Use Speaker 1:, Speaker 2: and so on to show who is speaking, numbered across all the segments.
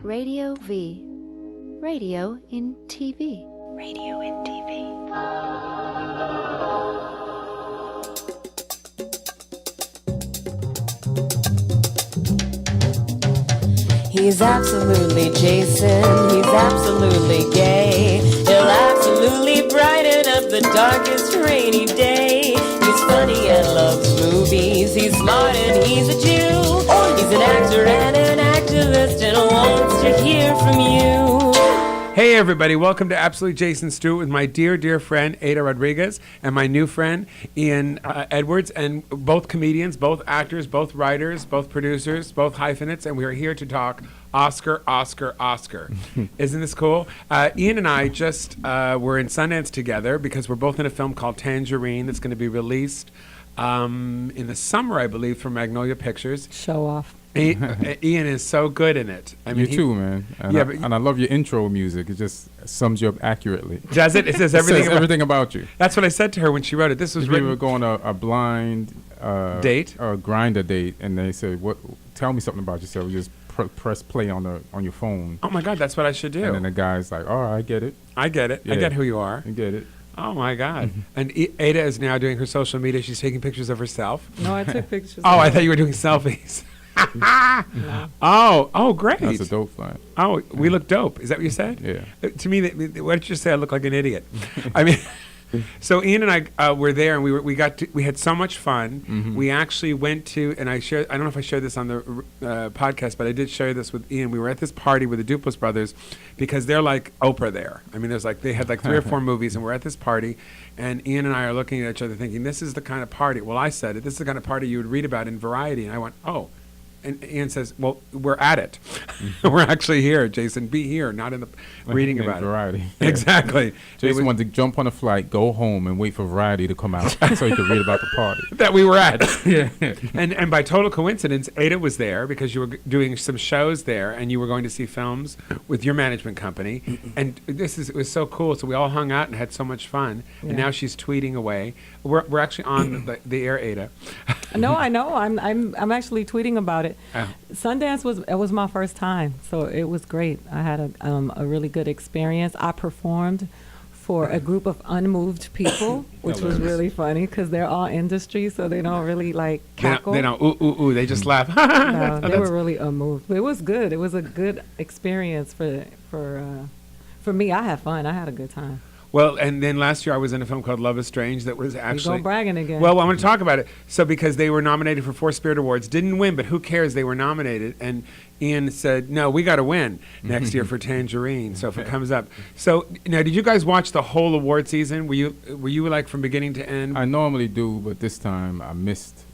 Speaker 1: Radio V. Radio in TV. Radio in TV.
Speaker 2: He's absolutely Jason, he's absolutely gay. He'll absolutely brighten up the darkest rainy day. He's funny and loves movies, he's smart and he's a Jew. He's an actor and an activist and wants to hear from you.
Speaker 3: Hey everybody, welcome to Absolutely Jason Stuart with my dear friend Aida Rodriguez and my new friend Ian Edwards, and both comedians, both actors, both writers, both producers, both hyphenates, and we are here to talk Oscar. Isn't this cool? Ian and I just were in Sundance together because we're both in a film called Tangerine that's going to be released in the summer, I believe, from Magnolia Pictures.
Speaker 4: Show off.
Speaker 3: Ian is so good in it. I mean,
Speaker 5: you too, man. And,
Speaker 3: yeah,
Speaker 5: and I love your intro music. It just sums you up accurately.
Speaker 3: Does it? It says everything.
Speaker 5: Everything about you.
Speaker 3: That's what I said to her when she wrote it. This was
Speaker 5: we
Speaker 3: written.
Speaker 5: were going a blind
Speaker 3: date,
Speaker 5: or grinder date, and they said, "What? Tell me something about yourself." You just press play on your phone.
Speaker 3: Oh my God, that's what I should do.
Speaker 5: And then the guy's like, "Oh, I get it.
Speaker 3: I get it.
Speaker 5: Yeah.
Speaker 3: I get who you are.
Speaker 5: I get it."
Speaker 3: Oh my God. And Aida is now doing her social media. She's taking pictures of herself.
Speaker 4: No, I took pictures.
Speaker 3: Oh, I thought you were doing selfies.
Speaker 4: No.
Speaker 3: Oh, great.
Speaker 5: That's a dope line.
Speaker 3: Oh, we look dope. Is that what you said?
Speaker 5: Yeah.
Speaker 3: To me, what did you say? I look like an idiot. I mean, so Ian and I were there, and we had so much fun.
Speaker 5: Mm-hmm.
Speaker 3: We actually went to, and I don't know if I shared this on the podcast, but I did share this with Ian. We were at this party with the Duplass brothers because they're like Oprah there. I mean, they had like 3 or 4 movies, and we're at this party, and Ian and I are looking at each other thinking, this is the kind of party. Well, I said it. This is the kind of party you would read about in Variety, and I went, oh. And Ian says, well, we're at it. We're actually here, Jason. Be here, not in the reading about
Speaker 5: Variety.
Speaker 3: it. Exactly.
Speaker 5: Jason wanted to jump on a flight, go home, and wait for Variety to come out so he could read about the party.
Speaker 3: That we were at.
Speaker 5: Yeah.
Speaker 3: And by total coincidence, Aida was there because you were doing some shows there, and you were going to see films with your management company. And it was so cool. So we all hung out and had so much fun. Yeah. And now she's tweeting away. We're actually on the air, Aida.
Speaker 4: No, I know. I'm actually tweeting about it.
Speaker 3: Oh.
Speaker 4: Sundance was my first time, so it was great. I had a really good experience. I performed for a group of unmoved people, which was really funny because they're all industry, so they don't really like cackle.
Speaker 3: They don't ooh. They just laugh.
Speaker 4: No, they were really unmoved. But it was good. It was a good experience for me. I had fun. I had a good time.
Speaker 3: Well, and then last year I was in a film called Love is Strange that was actually...
Speaker 4: You're bragging again.
Speaker 3: Well, I want to talk about it. So because they were nominated for 4 Spirit Awards, didn't win, but who cares? They were nominated. And Ian said, no, we got to win next year for Tangerine, so if it comes up. So now, did you guys watch the whole award season? Were you like from beginning to end?
Speaker 5: I normally do, but this time I missed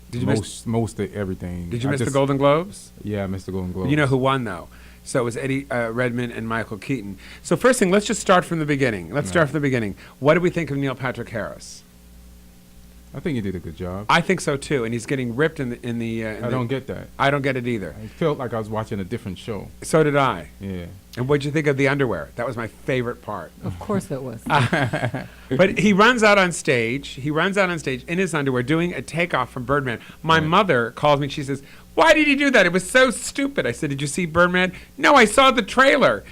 Speaker 5: most of everything.
Speaker 3: Did you miss the Golden Globes?
Speaker 5: Yeah, I missed the Golden Globes.
Speaker 3: You know who won, though? So it was Eddie Redmayne and Michael Keaton. So first thing, let's just start from the beginning. Let's start from the beginning. What did we think of Neil Patrick Harris?
Speaker 5: I think he did a good job.
Speaker 3: I think so too, and he's getting ripped in the.
Speaker 5: I don't get that.
Speaker 3: I don't get it either.
Speaker 5: I felt like I was watching a different show.
Speaker 3: So did I.
Speaker 5: Yeah.
Speaker 3: And what'd you think of the underwear? That was my favorite part.
Speaker 4: Of course it was.
Speaker 3: But he runs out on stage. He runs out on stage in his underwear doing a takeoff from Birdman. My mother calls me. She says, "Why did he do that? It was so stupid." I said, "Did you see Birdman?" "No, I saw the trailer."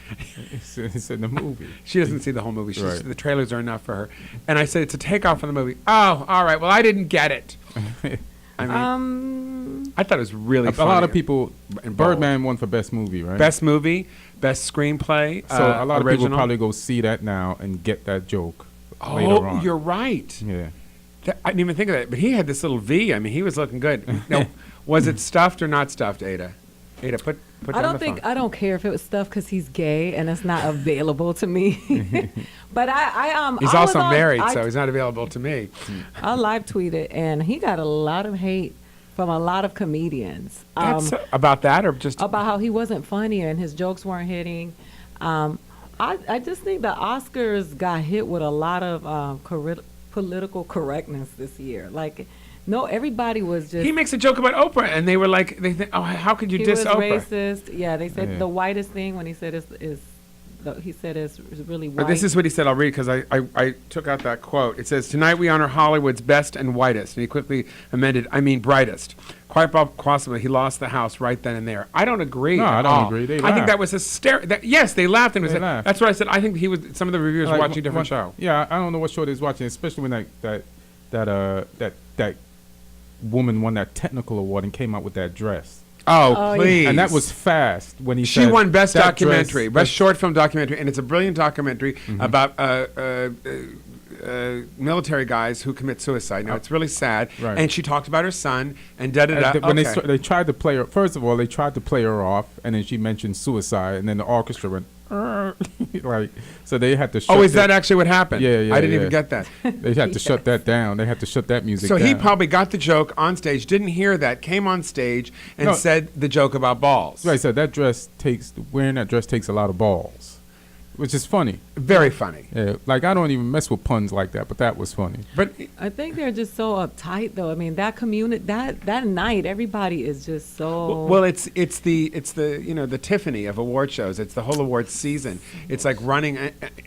Speaker 5: It's in the movie.
Speaker 3: She doesn't see the whole movie.
Speaker 5: Right.
Speaker 3: The trailers are enough for her. And I said, "It's a takeoff from the movie." "Oh, all right. Well, I didn't get it." I mean, I thought it was really funny.
Speaker 5: A lot of people, Birdman won for Best Movie, right?
Speaker 3: Best Movie, Best Screenplay.
Speaker 5: So a lot
Speaker 3: original.
Speaker 5: of people probably go see that now and get that joke later on.
Speaker 3: Oh, you're right.
Speaker 5: Yeah.
Speaker 3: I didn't even think of that. But he had this little V. I mean, he was looking good. Now, was it stuffed or not stuffed, Aida? Aida, put down the phone.
Speaker 4: I don't care if it was stuff because he's gay and it's not available to me. But
Speaker 3: he's also married, so he's not available to me.
Speaker 4: I live tweeted, and he got a lot of hate from a lot of comedians.
Speaker 3: About that, or just
Speaker 4: about how he wasn't funny and his jokes weren't hitting. I just think the Oscars got hit with a lot of political correctness this year. Like, no, everybody was just...
Speaker 3: He makes a joke about Oprah, and they were like, "Oh, how could you diss Oprah?"
Speaker 4: He was racist. Yeah, they said the whitest thing when he said is he said it's really white.
Speaker 3: But this is what he said. I'll read because I took out that quote. It says, "Tonight we honor Hollywood's best and whitest." And he quickly amended, "I mean brightest." Quite possibly he lost the house right then and there. I don't agree.
Speaker 5: No,
Speaker 3: at
Speaker 5: I don't
Speaker 3: all.
Speaker 5: agree. They
Speaker 3: I think
Speaker 5: laughed.
Speaker 3: that was hysterical. Yes, they laughed, and it was
Speaker 5: They laughed.
Speaker 3: that's what I said. I think he was. Some of the reviewers were
Speaker 5: Like,
Speaker 3: watching a different show.
Speaker 5: Yeah, I don't know what show they was watching, especially when that woman won that technical award and came out with that dress.
Speaker 3: Oh,
Speaker 4: Oh, yeah.
Speaker 3: please!
Speaker 5: And that was fast when he
Speaker 3: She
Speaker 5: said
Speaker 3: won best
Speaker 5: that
Speaker 3: documentary,
Speaker 5: dress-
Speaker 3: best short film documentary, and it's a brilliant documentary about military guys who commit suicide. Now it's really sad,
Speaker 5: Right.
Speaker 3: and she talked about her son and da da da.
Speaker 5: When they tried to play her, first of all, they tried to play her off, and then she mentioned suicide, and then the orchestra went, like, so they had to. Shut
Speaker 3: Oh, is that actually what happened?
Speaker 5: Yeah, yeah,
Speaker 3: I didn't
Speaker 5: yeah.
Speaker 3: even get that.
Speaker 5: They had to shut that down. They had to shut that music
Speaker 3: So
Speaker 5: down.
Speaker 3: he probably got the joke on stage, didn't hear that, came on stage and
Speaker 5: No.
Speaker 3: said the joke about balls.
Speaker 5: Right, so wearing that dress takes a lot of balls, which is funny.
Speaker 3: Very funny.
Speaker 5: Yeah, like I don't even mess with puns like that, but that was funny.
Speaker 3: But
Speaker 4: I think they're just so uptight, though. I mean, that community, that night, everybody is just so.
Speaker 3: well, it's the the Tiffany of award shows. It's the whole award season. It's like running.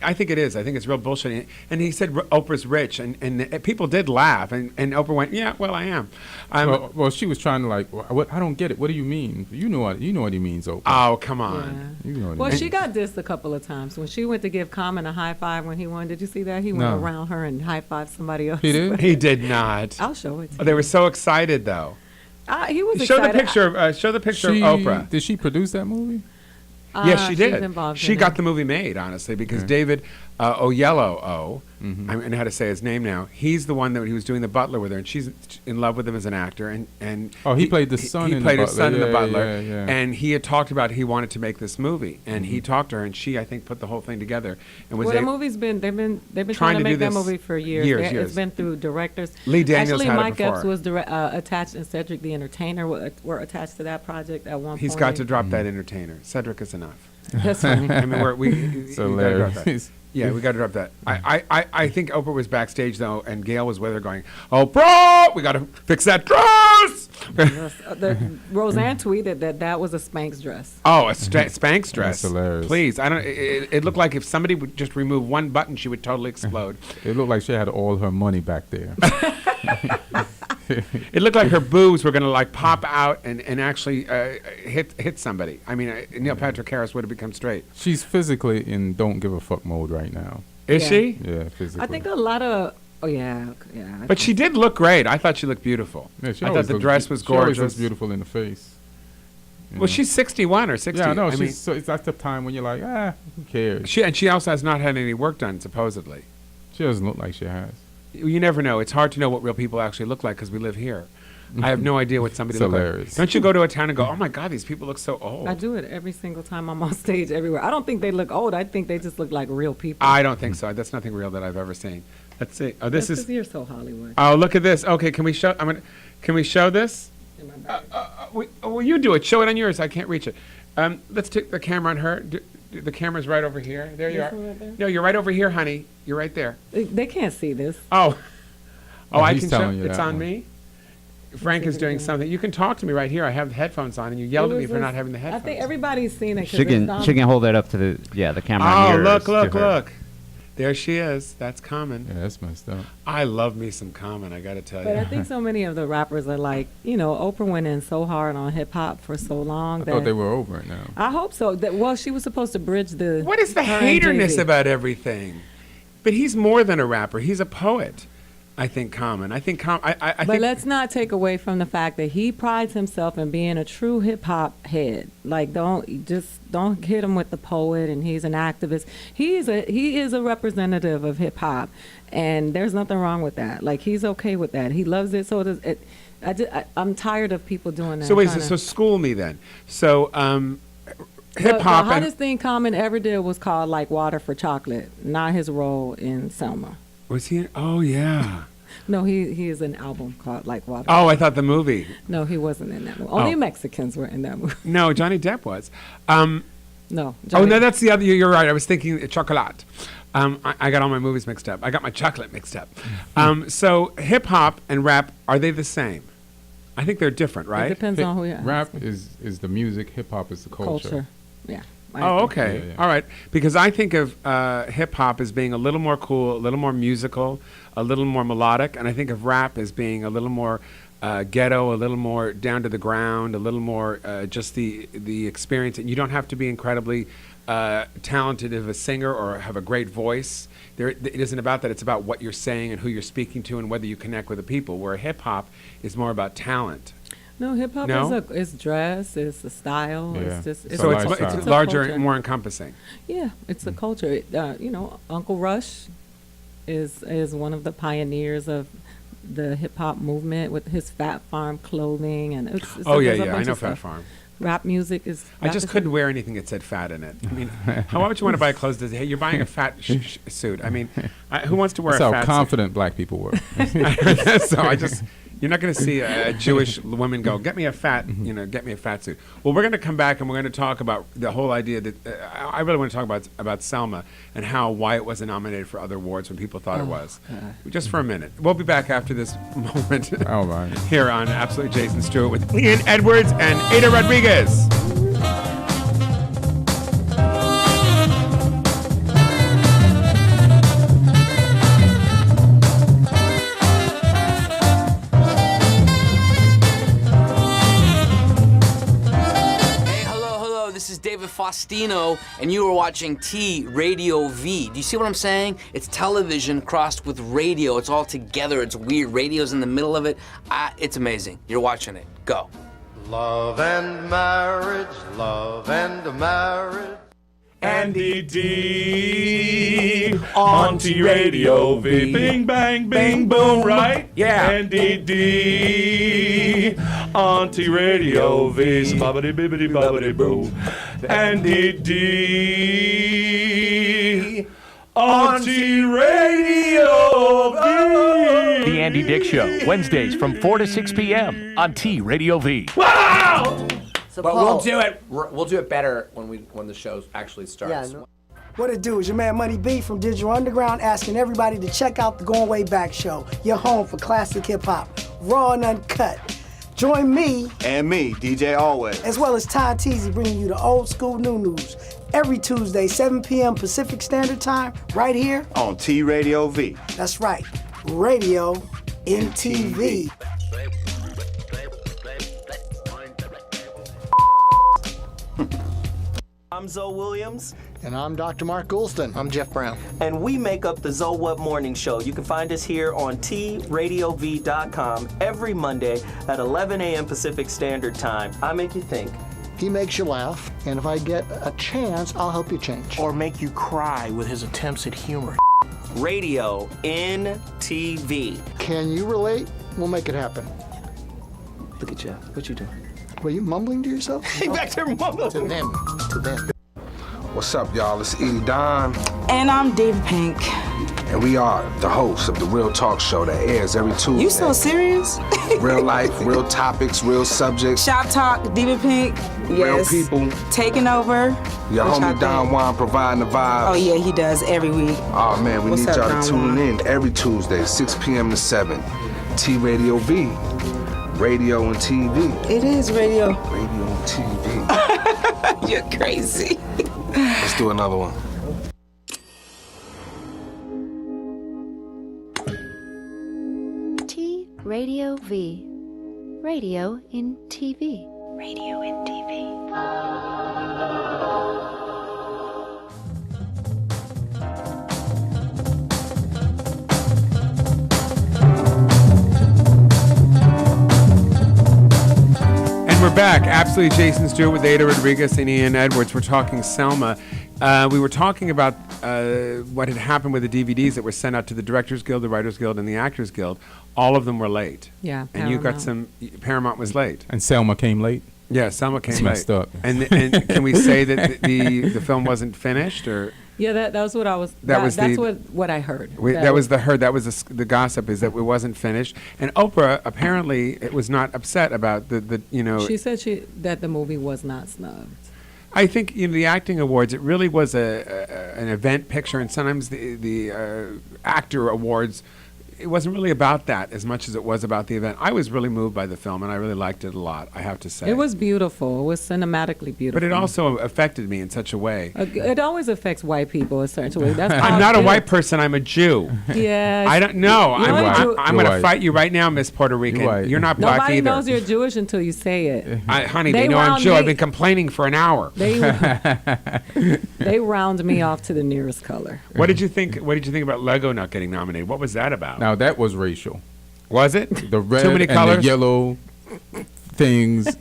Speaker 3: I think it is. I think it's real bullshit. And he said Oprah's rich, and people did laugh, and Oprah went, "Yeah, well, I am."
Speaker 5: Well, she was trying to like, what? I don't get it. What do you mean? You know what he means, Oprah.
Speaker 3: Oh, come on.
Speaker 5: You know what
Speaker 4: Well,
Speaker 5: he
Speaker 4: she
Speaker 5: means.
Speaker 4: got dissed a couple of times when she went to give Common a high five when he won. Did you see that? He went
Speaker 5: No.
Speaker 4: around her and high fived somebody else.
Speaker 5: He did?
Speaker 3: He did not.
Speaker 4: I'll show it to you.
Speaker 3: They were so excited, though.
Speaker 4: He was
Speaker 3: Show
Speaker 4: excited.
Speaker 3: the picture. Show the picture
Speaker 5: She-
Speaker 3: of Oprah.
Speaker 5: Did she produce that movie?
Speaker 3: Yes, she
Speaker 4: She's
Speaker 3: did.
Speaker 4: involved
Speaker 3: She
Speaker 4: in
Speaker 3: got
Speaker 4: it.
Speaker 3: the movie made, honestly, because
Speaker 5: Okay.
Speaker 3: David Oyelowo,
Speaker 5: Mm-hmm.
Speaker 3: I don't know how to say his name now. He's the one that he was doing the Butler with her, and she's in love with him as an actor. And
Speaker 5: Oh, he played the son
Speaker 3: He
Speaker 5: in The
Speaker 3: played his
Speaker 5: Butler.
Speaker 3: son in the
Speaker 5: Yeah,
Speaker 3: Butler,
Speaker 5: yeah, yeah.
Speaker 3: and he had talked about he wanted to make this movie, and
Speaker 5: Mm-hmm.
Speaker 3: he talked to her, and she I think put the whole thing together and was
Speaker 4: Well, the
Speaker 3: able-
Speaker 4: movie's been they've been
Speaker 3: Trying
Speaker 4: trying
Speaker 3: to
Speaker 4: to
Speaker 3: do
Speaker 4: make that
Speaker 3: this
Speaker 4: movie for years.
Speaker 3: years.
Speaker 4: It's been through directors.
Speaker 3: Lee Daniels
Speaker 4: Actually,
Speaker 3: had it
Speaker 4: Mike
Speaker 3: before.
Speaker 4: Epps was attached, and Cedric the Entertainer were attached to that project at one
Speaker 3: He's
Speaker 4: point.
Speaker 3: got to drop
Speaker 5: Mm-hmm.
Speaker 3: that entertainer. Cedric is enough.
Speaker 4: That's funny.
Speaker 3: I mean, we
Speaker 5: It's
Speaker 3: gotta drop that.
Speaker 5: hilarious.
Speaker 3: Yeah, we got to drop that. I think Oprah was backstage though, and Gail was with her going, "Oprah, we got to fix that dress."
Speaker 4: Roseanne tweeted that was a Spanx dress.
Speaker 3: Oh, a Spanx dress.
Speaker 5: That's hilarious.
Speaker 3: Please, I don't. It looked like if somebody would just remove one button, she would totally explode.
Speaker 5: It looked like she had all her money back there.
Speaker 3: It looked like her boobs were going to like pop out and actually hit somebody. I mean, Neil Patrick Harris would have become straight.
Speaker 5: She's physically in don't give a fuck mode right now.
Speaker 3: Is
Speaker 4: Yeah.
Speaker 3: she?
Speaker 5: Yeah, physically.
Speaker 4: I think a lot of. Oh yeah.
Speaker 3: But she did look great. I thought she looked beautiful.
Speaker 5: Yeah, she
Speaker 3: I thought
Speaker 5: always
Speaker 3: the
Speaker 5: looks
Speaker 3: dress
Speaker 5: beau-
Speaker 3: was
Speaker 5: She always looks
Speaker 3: gorgeous.
Speaker 5: beautiful in the face. You
Speaker 3: Well,
Speaker 5: know?
Speaker 3: she's 61 or 60.
Speaker 5: Yeah, no,
Speaker 3: I mean,
Speaker 5: so that's the time when you're like, who cares?
Speaker 3: she also has not had any work done, supposedly.
Speaker 5: She doesn't look like she has.
Speaker 3: You never know. It's hard to know what real people actually look like because we live here. I have no idea what somebody
Speaker 5: It's
Speaker 3: looks like.
Speaker 5: hilarious.
Speaker 3: Don't you go to a town and go, "Oh my God, these people look so old"?
Speaker 4: I do it every single time I'm on stage everywhere. I don't think they look old. I think they just look like real people.
Speaker 3: I don't think so. That's nothing real that I've ever seen. Let's see. Oh, this
Speaker 4: That's
Speaker 3: is.
Speaker 4: 'cause you're so Hollywood.
Speaker 3: Oh, look at this. Okay, can we show? Can we show this?
Speaker 4: In my bag.
Speaker 3: Well, you do it. Show it on yours. I can't reach it. Let's take the camera on her. The camera's right over here. There you
Speaker 4: This
Speaker 3: are.
Speaker 4: one right there?
Speaker 3: No, you're right over here, honey. You're right there.
Speaker 4: They can't see this.
Speaker 3: Oh.
Speaker 5: Oh,
Speaker 3: I
Speaker 5: he's
Speaker 3: can show.
Speaker 5: telling you
Speaker 3: It's
Speaker 5: that
Speaker 3: on
Speaker 5: one.
Speaker 3: me. Frank
Speaker 4: see
Speaker 3: is
Speaker 4: if
Speaker 3: doing
Speaker 4: we can-
Speaker 3: something. You can talk to me right here. I have the headphones on, and you yelled
Speaker 4: It
Speaker 3: at me
Speaker 4: was
Speaker 3: for not
Speaker 4: this-
Speaker 3: having the
Speaker 4: I
Speaker 3: headphones.
Speaker 4: think everybody's seen it. 'cause
Speaker 6: She
Speaker 4: it's on-
Speaker 6: can hold that up to the camera.
Speaker 3: Oh,
Speaker 6: on yours
Speaker 3: look,
Speaker 6: to
Speaker 3: look,
Speaker 6: her.
Speaker 3: look. There she is. That's Common.
Speaker 5: Yeah, that's messed up.
Speaker 3: I love me some Common, I got to tell
Speaker 4: But I
Speaker 3: you.
Speaker 4: think so many of the rappers are like, Oprah went in so hard on hip hop for so long
Speaker 5: I
Speaker 4: that
Speaker 5: thought they were over it now.
Speaker 4: I hope so. Well, she was supposed to bridge the.
Speaker 3: What is the
Speaker 4: her and
Speaker 3: haterness
Speaker 4: Jay-Z.
Speaker 3: about everything? But he's more than a rapper. He's a poet. I think Common. I think I
Speaker 4: But
Speaker 3: think
Speaker 4: let's not take away from the fact that he prides himself in being a true hip hop head. Like, don't hit him with the poet and he's an activist. He is a representative of hip hop, and there's nothing wrong with that. Like, he's okay with that. He loves it. So does it. I'm tired of people doing that.
Speaker 3: So wait,
Speaker 4: kinda-
Speaker 3: so school me then. So hip
Speaker 4: The
Speaker 3: hop and
Speaker 4: hottest thing Common ever did was called Like Water for Chocolate, not his role in Selma.
Speaker 3: was he? Oh yeah.
Speaker 4: No, he is an album called Like Water.
Speaker 3: Oh, I thought the movie.
Speaker 4: No, he wasn't in that movie. Only
Speaker 3: Oh.
Speaker 4: Mexicans were in that movie.
Speaker 3: No, Johnny Depp was.
Speaker 4: No.
Speaker 3: Oh
Speaker 4: Johnny-
Speaker 3: no, that's the other. You're right. I was thinking chocolate. I got all my movies mixed up. I got my chocolate mixed up. So hip hop and rap, are they the same? I think they're different,
Speaker 4: It
Speaker 3: right?
Speaker 4: depends on who you ask.
Speaker 5: Rap is the music. Hip hop is the culture.
Speaker 4: Yeah.
Speaker 3: Oh, okay.
Speaker 5: Yeah.
Speaker 3: All right. Because I think of hip hop as being a little more cool, a little more musical, a little more melodic, and I think of rap as being a little more ghetto, a little more down to the ground, a little more just the experience. And you don't have to be incredibly talented of a singer or have a great voice. It isn't about that. It's about what you're saying and who you're speaking to and whether you connect with the people. Where hip hop is more about talent.
Speaker 4: No, hip hop is dress, it's a style.
Speaker 5: Yeah.
Speaker 4: It's just
Speaker 3: So
Speaker 5: lifestyle.
Speaker 3: it's
Speaker 4: a
Speaker 3: larger
Speaker 4: culture.
Speaker 3: and more encompassing.
Speaker 4: Yeah, it's a culture. Uncle Rush is one of the pioneers of the hip hop movement with his Fat Farm clothing, and it's
Speaker 3: Oh
Speaker 4: there's
Speaker 3: yeah,
Speaker 4: a
Speaker 3: yeah. I
Speaker 4: bunch
Speaker 3: know
Speaker 4: of
Speaker 3: Fat
Speaker 4: stuff.
Speaker 3: Farm.
Speaker 4: Rap music is.
Speaker 3: I just couldn't wear anything that said fat in it. I mean, how would you want to buy clothes that say, hey, you're buying a fat suit? I mean, who wants to wear
Speaker 5: That's
Speaker 3: a
Speaker 5: how
Speaker 3: fat
Speaker 5: confident black people were.
Speaker 3: suit? So you're not going to see a Jewish woman go, get me a fat suit. Well, we're going to come back and we're going to talk about the whole idea that I really want to talk about Selma and why it wasn't nominated for other awards when people thought it was. Just for a minute. We'll be back after this moment
Speaker 5: Oh, right.
Speaker 3: here on Absolutely Jason Stewart with Ian Edwards and Aida Rodriguez.
Speaker 7: This is David Faustino, and you are watching T Radio V. Do you see what I'm saying? It's television crossed with radio. It's all together. It's weird. Radio's in the middle of it. It's amazing. You're watching it. Go.
Speaker 8: Love and marriage, love and marriage.
Speaker 9: Andy D on T Radio V. Bing, bang, bing, boom, right?
Speaker 3: Yeah.
Speaker 9: Andy D on T Radio V. Bobbity, bibbity, bobbity, boom. Andy D on T Radio V.
Speaker 10: The Andy Dick Show, Wednesdays from 4 to 6 p.m. on T Radio V.
Speaker 9: Wow!
Speaker 11: So
Speaker 7: But
Speaker 11: Paul,
Speaker 7: we'll do it better when the show actually starts.
Speaker 11: Yeah, no.
Speaker 12: What it do is your man Money B from Digital Underground asking everybody to check out the Going Way Back show, your home for classic hip hop, raw and uncut. Join me
Speaker 8: And me, DJ Always.
Speaker 12: as well as Ty Teasy bringing you the old school new news every Tuesday, 7 p.m. Pacific Standard Time, right here.
Speaker 8: On T Radio V.
Speaker 12: That's right, Radio MTV.
Speaker 13: I'm Zoe Williams.
Speaker 14: And I'm Dr. Mark Goulston.
Speaker 13: I'm Jeff Brown. And we make up the Zoe What Morning Show. You can find us here on TRadiov.com every Monday at 11 a.m. Pacific Standard Time. I make you think.
Speaker 14: He makes you laugh, and if I get a chance, I'll help you change.
Speaker 13: Or make you cry with his attempts at humor. Radio NTV.
Speaker 14: Can you relate? We'll make it happen.
Speaker 13: Look at Jeff. What you doing?
Speaker 14: Were you mumbling to yourself?
Speaker 13: Hey, back there mumbling.
Speaker 14: To them. To them.
Speaker 15: What's up, y'all? It's Edie Don.
Speaker 16: And I'm David Pink.
Speaker 15: And we are the hosts of the Real Talk Show that airs every Tuesday.
Speaker 16: You so serious?
Speaker 15: Real life, real topics, real subjects.
Speaker 16: Shop Talk, David Pink.
Speaker 15: Real
Speaker 16: Yes.
Speaker 15: people.
Speaker 16: Taking over.
Speaker 15: Your
Speaker 16: What y'all
Speaker 15: homie Don
Speaker 16: think?
Speaker 15: Juan providing the vibes.
Speaker 16: Oh yeah, he does every week.
Speaker 15: Oh man, we
Speaker 16: What's
Speaker 15: need
Speaker 16: up,
Speaker 15: y'all
Speaker 16: Don
Speaker 15: to tune
Speaker 16: Juan?
Speaker 15: in every Tuesday, 6 p.m. to 7. T Radio V. Radio and TV.
Speaker 16: It is radio.
Speaker 15: Radio and TV.
Speaker 16: You're crazy.
Speaker 15: Let's do another one.
Speaker 1: T Radio V. Radio in TV. Radio in TV.
Speaker 3: And we're back. Absolutely Jason Stewart with Aida Rodriguez and Ian Edwards. We're talking Selma. We were talking about what had happened with the DVDs that were sent out to the Directors Guild, the Writers Guild, and the Actors Guild. All of them were late.
Speaker 4: Yeah,
Speaker 3: And you got some, Paramount was late.
Speaker 5: And Selma came late.
Speaker 3: Yeah, Selma came
Speaker 5: It's
Speaker 3: late.
Speaker 5: messed up.
Speaker 3: And can we say that the film wasn't finished, or
Speaker 4: Yeah, that was what I was.
Speaker 3: That's
Speaker 4: what I heard.
Speaker 3: that was the gossip, is that it wasn't finished. And Oprah apparently it was not upset about the
Speaker 4: She said that the movie was not snubbed.
Speaker 3: I think the acting awards, it really was an event picture, and sometimes the actor awards, it wasn't really about that as much as it was about the event. I was really moved by the film, and I really liked it a lot, I have to say.
Speaker 4: It was beautiful. It was cinematically beautiful.
Speaker 3: But it also affected me in such a way.
Speaker 4: It always affects white people a certain way. That's
Speaker 3: I'm not a white person. I'm a Jew.
Speaker 4: Yeah.
Speaker 3: I don't know.
Speaker 4: You're
Speaker 3: I'm going to fight you right now, Miss Puerto Rican. You're not black
Speaker 4: Nobody
Speaker 3: either.
Speaker 4: knows you're Jewish until you say it.
Speaker 3: Honey, they know I'm Jew. I've been complaining for an hour.
Speaker 4: They round me off to the nearest color.
Speaker 3: What did you think? What did you think about Lego not getting nominated? What was that about?
Speaker 5: Now that was racial.
Speaker 3: Was it?
Speaker 5: The red
Speaker 3: Too many
Speaker 5: and
Speaker 3: colors?
Speaker 5: the yellow things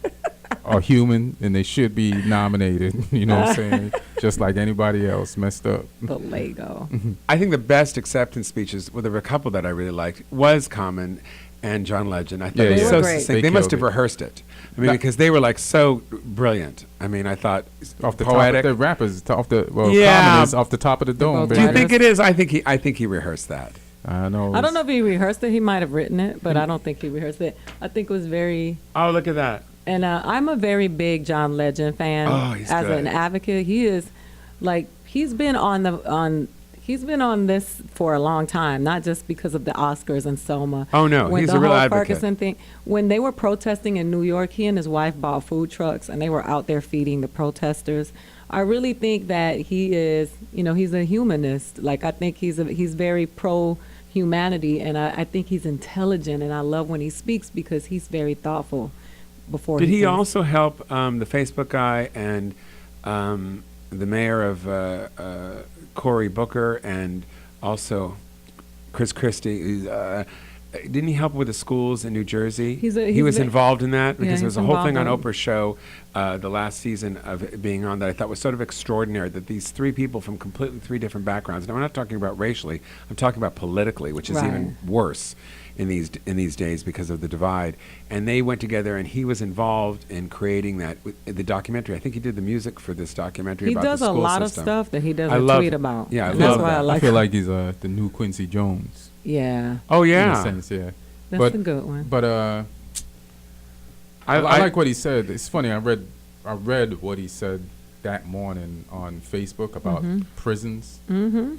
Speaker 5: are human and they should be nominated. You know what I'm saying? Just like anybody else, messed up.
Speaker 4: The Lego.
Speaker 3: I think the best acceptance speeches, well, there were a couple that I really liked, was Common and John Legend. I thought it was so succinct. They must have rehearsed it. I mean, because they were like so brilliant. I mean, I thought
Speaker 5: off the
Speaker 3: poetic.
Speaker 5: top of the rappers, Common is off the top of the dome.
Speaker 3: Do you think it is? I think he rehearsed that.
Speaker 5: I know.
Speaker 4: I don't know if he rehearsed it. He might have written it, but I don't think he rehearsed it. I think it was very.
Speaker 3: Oh, look at that.
Speaker 4: And I'm a very big John Legend fan.
Speaker 3: Oh, he's
Speaker 4: as
Speaker 3: good.
Speaker 4: an advocate, he is like he's been on this for a long time, not just because of the Oscars and Soma.
Speaker 3: Oh no,
Speaker 4: when
Speaker 3: he's
Speaker 4: the
Speaker 3: a real
Speaker 4: whole
Speaker 3: advocate.
Speaker 4: Ferguson thing, when they were protesting in New York, he and his wife bought food trucks and they were out there feeding the protesters. I really think that he is, he's a humanist. Like I think he's very pro humanity, and I think he's intelligent, and I love when he speaks because he's very thoughtful.
Speaker 3: Did he also help the Facebook guy and the mayor of Cory Booker and also Chris Christie? Didn't he help with the schools in New Jersey? He was involved in that because there was a whole thing on Oprah's show the last season of it being on that I thought was sort of extraordinary, that these three people from completely three different backgrounds. Now, I'm not talking about racially. I'm talking about politically, which is even worse in these days because of the divide. And they went together, and he was involved in creating the documentary. I think he did the music for this documentary about the school system.
Speaker 4: He does a lot of stuff that he doesn't tweet about.
Speaker 3: Yeah, I
Speaker 4: love
Speaker 3: love
Speaker 4: that.
Speaker 3: that.
Speaker 5: I feel like he's the new Quincy Jones.
Speaker 4: Yeah.
Speaker 3: Oh yeah.
Speaker 5: In a sense, yeah.
Speaker 4: That's a good one.
Speaker 5: But I like what he said. It's funny. I read what he said that morning on Facebook about prisons.
Speaker 4: Mm-hmm.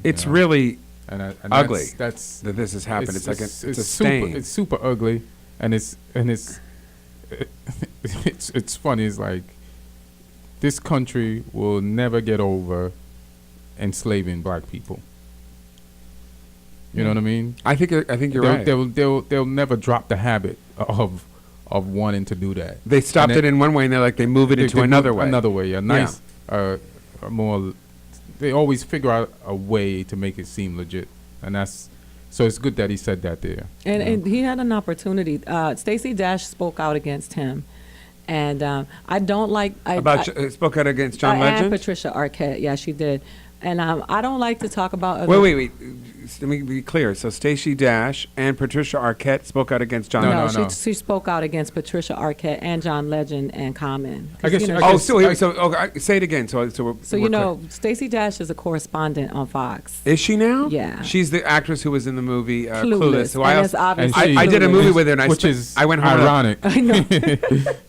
Speaker 3: It's really
Speaker 5: and
Speaker 3: ugly.
Speaker 5: That's
Speaker 3: that this has happened. It's like it's a
Speaker 5: super,
Speaker 3: stain.
Speaker 5: it's super ugly, and it's funny. It's like this country will never get over enslaving black people. You know what I mean?
Speaker 3: I think you're right.
Speaker 5: They'll never drop the habit of wanting to do that.
Speaker 3: They stopped it in one way, and they move it into another way.
Speaker 5: Another way, nice, more. They always figure out a way to make it seem legit, and so it's good that he said that there.
Speaker 4: And he had an opportunity. Stacey Dash spoke out against him, and I don't like.
Speaker 3: Spoke out against John Legend?
Speaker 4: And Patricia Arquette. Yeah, she did. And I don't like to talk about.
Speaker 3: Wait. Let me be clear. So Stacey Dash and Patricia Arquette spoke out against John Legend.
Speaker 4: No. She spoke out against Patricia Arquette and John Legend and Common.
Speaker 3: Say it again. So
Speaker 4: Stacey Dash is a correspondent on Fox.
Speaker 3: Is she now?
Speaker 4: Yeah.
Speaker 3: She's the actress who was in the movie Clueless. Who
Speaker 4: I
Speaker 3: did a movie with her, and I went home.
Speaker 5: Ironic.
Speaker 4: I know.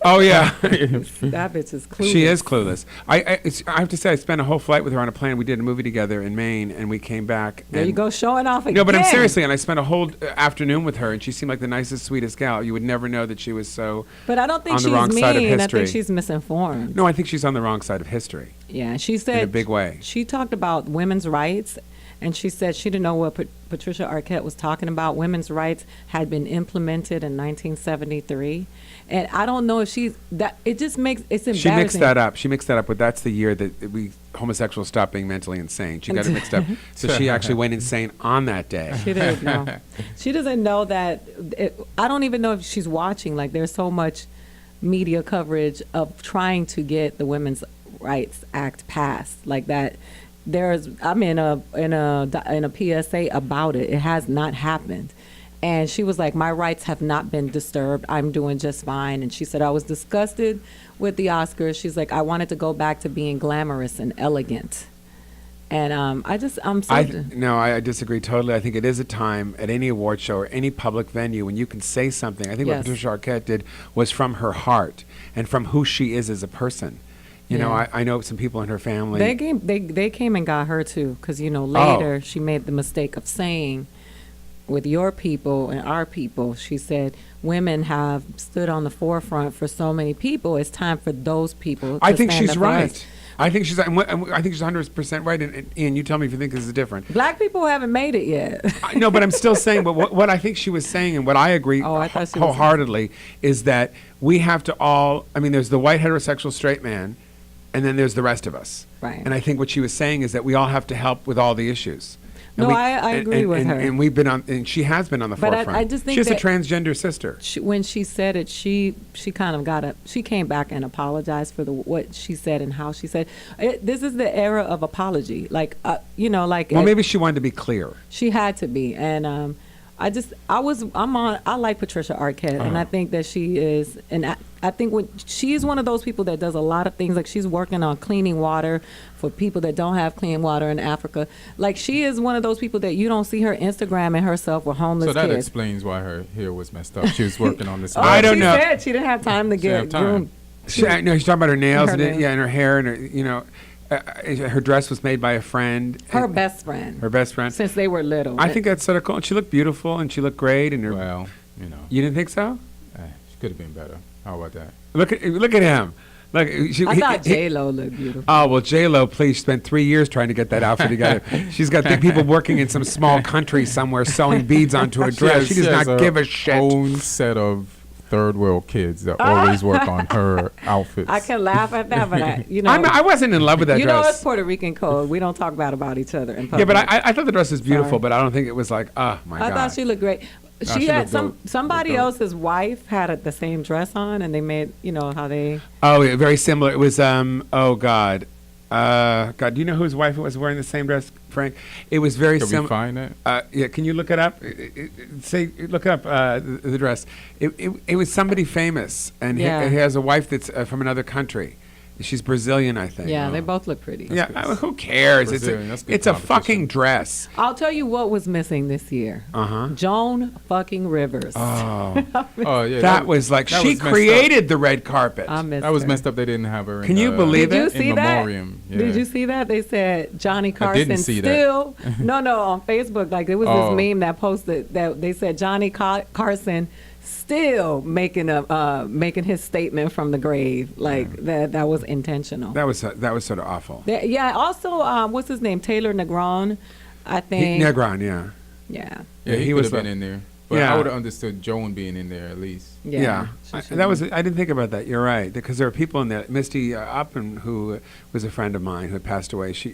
Speaker 3: Oh yeah.
Speaker 4: That bitch is clueless.
Speaker 3: She is clueless. I have to say, I spent a whole flight with her on a plane. We did a movie together in Maine, and we came back.
Speaker 4: There you go, showing off again.
Speaker 3: No, but I'm seriously, and I spent a whole afternoon with her, and she seemed like the nicest, sweetest gal. You would never know that she was so.
Speaker 4: But I don't think
Speaker 3: on the
Speaker 4: she's
Speaker 3: wrong side of
Speaker 4: mean. I
Speaker 3: history.
Speaker 4: think she's misinformed.
Speaker 3: No, I think she's on the wrong side of history.
Speaker 4: Yeah, she said
Speaker 3: in a big way.
Speaker 4: She talked about women's rights, and she said she didn't know what Patricia Arquette was talking about. Women's rights had been implemented in 1973. And I don't know if she's that. It just makes it's embarrassing.
Speaker 3: She mixed that up. She mixed that up with that's the year that homosexuals stopped being mentally insane. She got it mixed up. So she actually went insane on that day.
Speaker 4: She did. No, she doesn't know that. I don't even know if she's watching. Like there's so much media coverage of trying to get the Women's Rights Act passed. Like that. I'm in a PSA about it. It has not happened. And she was like, my rights have not been disturbed. I'm doing just fine. And she said, I was disgusted with the Oscars. She's like, I wanted to go back to being glamorous and elegant. And I
Speaker 3: disagree totally. I think it is a time at any award show or any public venue when you can say something. I think what Patricia Arquette did was from her heart and from who she is as a person. You know, I know some people in her family.
Speaker 4: They came and got her too, because later she made the mistake of saying with your people and our people. She said women have stood on the forefront for so many people. It's time for those people to
Speaker 3: I think
Speaker 4: stand
Speaker 3: she's
Speaker 4: up for us.
Speaker 3: right. I think she's 100% right. And Ian, you tell me if you think this is different.
Speaker 4: Black people haven't made it yet.
Speaker 3: No, but I'm still saying. But what I think she was saying, and what I agree
Speaker 4: I thought she was-
Speaker 3: wholeheartedly, is that we have to all. I mean, there's the white heterosexual straight man, and then there's the rest of us.
Speaker 4: Right.
Speaker 3: And I think what she was saying is that we all have to help with all the issues.
Speaker 4: No, I agree with her.
Speaker 3: And we've been on, and she has been on the
Speaker 4: But
Speaker 3: forefront.
Speaker 4: I just think
Speaker 3: she has a
Speaker 4: that
Speaker 3: transgender sister.
Speaker 4: When she said it, she kind of got up. She came back and apologized for what she said and how she said. This is the era of apology. Like,
Speaker 3: Well, maybe she wanted to be clear.
Speaker 4: She had to be, and I like Patricia Arquette, and I think that she is, and I think when she is one of those people that does a lot of things. Like, she's working on cleaning water for people that don't have clean water in Africa. Like, she is one of those people that you don't see her Instagramming herself with homeless
Speaker 5: So that
Speaker 4: kids.
Speaker 5: explains why her hair was messed up. She was working on this.
Speaker 3: I don't know.
Speaker 4: She said she didn't have time to get groomed.
Speaker 3: No, she's talking about her nails,
Speaker 4: Her nails.
Speaker 3: and her hair, and her, her dress was made by a friend.
Speaker 4: Her best friend.
Speaker 3: Her best friend.
Speaker 4: Since they were little.
Speaker 3: I think that's sort of cool. She looked beautiful, and she looked great. And
Speaker 5: Well,
Speaker 3: you didn't think so?
Speaker 5: She could have been better. How about that?
Speaker 3: Look at him. Look,
Speaker 4: I thought J-Lo looked beautiful.
Speaker 3: Oh, well, J-Lo, please, spent 3 years trying to get that outfit together. She's got people working in some small country somewhere sewing beads onto a dress. She does not give a shit.
Speaker 5: Own set of third world kids that always work on her outfits.
Speaker 4: I can laugh at that, but
Speaker 3: I wasn't in love with that
Speaker 4: you
Speaker 3: dress.
Speaker 4: know, it's Puerto Rican code. We don't talk bad about each other in public.
Speaker 3: Yeah, but I thought the dress was beautiful,
Speaker 4: Sorry.
Speaker 3: but I don't think it was like, oh my God.
Speaker 4: I thought she looked great.
Speaker 3: No,
Speaker 4: She
Speaker 3: she
Speaker 4: had
Speaker 3: looked dope.
Speaker 4: somebody
Speaker 3: Looked dope.
Speaker 4: else's wife had the same dress on, and they made how they.
Speaker 3: Oh, yeah, very similar. It was oh God, God. Do you know whose wife was wearing the same dress, Frank? It was very
Speaker 5: Can we
Speaker 3: similar.
Speaker 5: find it?
Speaker 3: Yeah, can you look it up? Look up the dress. It was somebody famous, and
Speaker 4: Yeah.
Speaker 3: he has a wife that's from another country. She's Brazilian, I think.
Speaker 4: Yeah, they both look pretty.
Speaker 3: Yeah, who cares?
Speaker 5: Brazilian, that's good
Speaker 3: It's a
Speaker 5: competition.
Speaker 3: fucking dress.
Speaker 4: I'll tell you what was missing this year. Joan fucking Rivers.
Speaker 3: Oh,
Speaker 5: Oh yeah,
Speaker 3: that was like
Speaker 5: that
Speaker 3: she
Speaker 5: was messed
Speaker 3: created the red carpet.
Speaker 4: I missed
Speaker 5: That was
Speaker 4: her.
Speaker 5: messed up. They didn't have her.
Speaker 3: Can you believe
Speaker 4: Did you
Speaker 3: it?
Speaker 4: see
Speaker 5: in
Speaker 4: that?
Speaker 5: memoriam. Yeah.
Speaker 4: Did you see that? They said Johnny Carson
Speaker 5: didn't see that.
Speaker 4: still. No, on Facebook, like there was
Speaker 5: Oh.
Speaker 4: this meme that posted that they said Johnny Carson still making his statement from the grave. Like that was intentional.
Speaker 3: That was sort of awful.
Speaker 4: Yeah. Also, what's his name? Taylor Negron, I think.
Speaker 3: Negron, yeah.
Speaker 4: Yeah.
Speaker 5: Yeah, he
Speaker 3: he
Speaker 5: would
Speaker 3: was
Speaker 5: have been
Speaker 3: the-
Speaker 5: in there. But
Speaker 3: Yeah.
Speaker 5: I would have understood Joan being in there at least.
Speaker 3: Yeah, that was. I didn't think about that. You're right, because there are people in there. Misty Uppen, who was a friend of mine, who had passed away. She.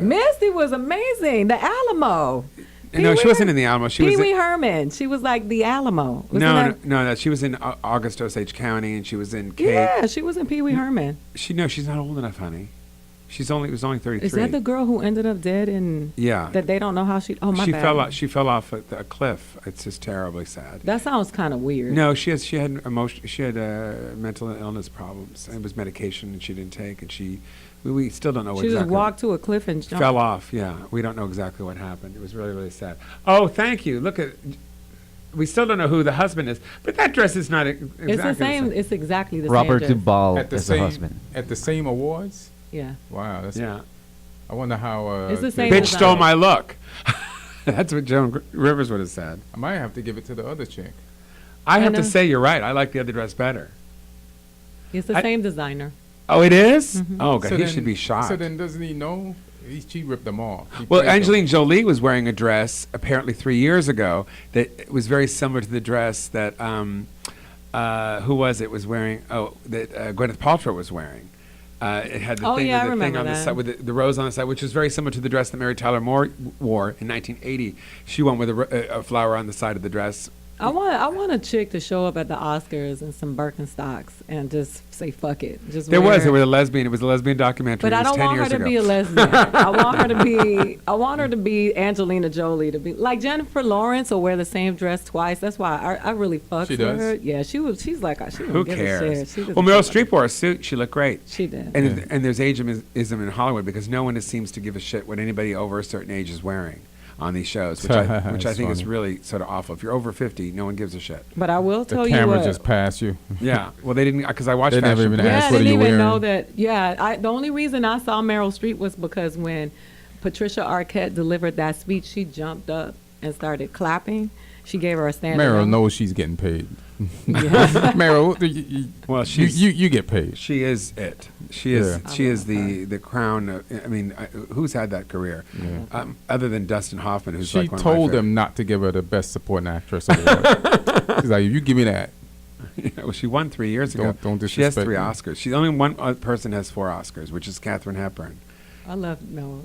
Speaker 4: Misty was amazing. The Alamo.
Speaker 3: No, she wasn't in the Alamo. She was.
Speaker 4: Pee Wee Herman. She was like the Alamo. Wasn't
Speaker 3: No,
Speaker 4: that-
Speaker 3: no. She was in August Osage County, and she was in Cape.
Speaker 4: Yeah, she was in Pee Wee Herman.
Speaker 3: She's not old enough, honey. It was only 33.
Speaker 4: Is that the girl who ended up dead in?
Speaker 3: Yeah.
Speaker 4: That they don't know how she. Oh my
Speaker 3: she
Speaker 4: bad.
Speaker 3: She fell off a cliff. It's just terribly sad.
Speaker 4: That sounds kind of weird.
Speaker 3: No, she had mental illness problems. It was medication that she didn't take, and we still don't know
Speaker 4: She
Speaker 3: exactly.
Speaker 4: just walked to a cliff and jumped.
Speaker 3: Fell off. Yeah, we don't know exactly what happened. It was really, really sad. Oh, thank you. Look at. We still don't know who the husband is, but that dress is not exactly
Speaker 4: It's the same. It's exactly the
Speaker 6: Robert
Speaker 4: same.
Speaker 6: Duvall
Speaker 5: At the
Speaker 6: is the
Speaker 5: same
Speaker 6: husband.
Speaker 5: at the same awards.
Speaker 4: Yeah.
Speaker 5: Wow. That's
Speaker 3: Yeah.
Speaker 5: I wonder how.
Speaker 4: It's the
Speaker 5: they-
Speaker 4: same
Speaker 3: Bitch
Speaker 4: design.
Speaker 3: stole my look. That's what Joan Rivers would have said.
Speaker 5: I might have to give it to the other chick.
Speaker 3: I have
Speaker 4: know.
Speaker 3: to say you're right. I like the other dress better.
Speaker 4: It's the same designer.
Speaker 3: Oh, it is?
Speaker 4: Mm-hmm.
Speaker 3: Oh, God,
Speaker 5: So
Speaker 3: he
Speaker 5: then-
Speaker 3: should be shot.
Speaker 5: So then, doesn't he know? She ripped them off. He
Speaker 3: Well,
Speaker 5: played them.
Speaker 3: Angelina Jolie was wearing a dress apparently 3 years ago that was very similar to the dress that who was it was wearing? Oh, that Gwyneth Paltrow was wearing. It had the
Speaker 4: Oh,
Speaker 3: thing,
Speaker 4: yeah, I
Speaker 3: with the thing
Speaker 4: remember
Speaker 3: on the
Speaker 4: that.
Speaker 3: side with the rose on the side, which was very similar to the dress that Mary Tyler Moore wore in 1980. She went with a flower on the side of the dress.
Speaker 4: I want a chick to show up at the Oscars in some Birkenstocks and just say fuck it. Just
Speaker 3: There
Speaker 4: wear-
Speaker 3: was a lesbian. It was a lesbian documentary.
Speaker 4: But
Speaker 3: It
Speaker 4: I
Speaker 3: was
Speaker 4: don't
Speaker 3: 10
Speaker 4: want her
Speaker 3: years
Speaker 4: to
Speaker 3: ago.
Speaker 4: be a lesbian. I want her to be. I want her to be Angelina Jolie, to be like Jennifer Lawrence, or wear the same dress twice. That's why I really fucks
Speaker 5: She
Speaker 4: with
Speaker 5: does?
Speaker 4: her. Yeah, she was. She's like she don't
Speaker 3: Who
Speaker 4: give a shit.
Speaker 3: cares?
Speaker 4: She doesn't
Speaker 3: Well, Meryl
Speaker 4: give a-
Speaker 3: Streep wore a suit. She looked great.
Speaker 4: She did.
Speaker 3: And there's ageism in Hollywood because no one seems to give a shit what anybody over a certain age is wearing on these shows, which I
Speaker 5: That's
Speaker 3: think is
Speaker 5: funny.
Speaker 3: really sort of awful. If you're over 50, no one gives a shit.
Speaker 4: But I will
Speaker 5: The
Speaker 4: tell you
Speaker 5: camera
Speaker 4: what.
Speaker 5: just passed you.
Speaker 3: Yeah. Well, they didn't because I watched.
Speaker 5: They never
Speaker 3: Fashion
Speaker 5: even
Speaker 3: Police.
Speaker 5: asked
Speaker 4: Yeah, I
Speaker 5: what are
Speaker 4: didn't
Speaker 5: you
Speaker 4: even
Speaker 5: wearing.
Speaker 4: know that. Yeah, the only reason I saw Meryl Streep was because when Patricia Arquette delivered that speech, she jumped up and started clapping, she gave her a standing
Speaker 5: Meryl
Speaker 4: ovation.
Speaker 5: knows she's getting paid.
Speaker 4: Yeah.
Speaker 5: Meryl,
Speaker 3: Well,
Speaker 5: you get paid.
Speaker 3: She is it. She is.
Speaker 5: Yeah.
Speaker 3: She is the crown. I mean, who's had that career?
Speaker 5: Yeah.
Speaker 3: Other than Dustin Hoffman, who's
Speaker 5: She
Speaker 3: like one of my
Speaker 5: told
Speaker 3: favorite.
Speaker 5: them not to give her the Best Supporting Actress award. She's like, you give me that.
Speaker 3: Yeah, well, she won 3 years ago.
Speaker 5: Don't
Speaker 3: She has
Speaker 5: disrespect
Speaker 3: 3
Speaker 5: me.
Speaker 3: Oscars. She's only one person has 4 Oscars, which is Katharine Hepburn.
Speaker 4: I love Meryl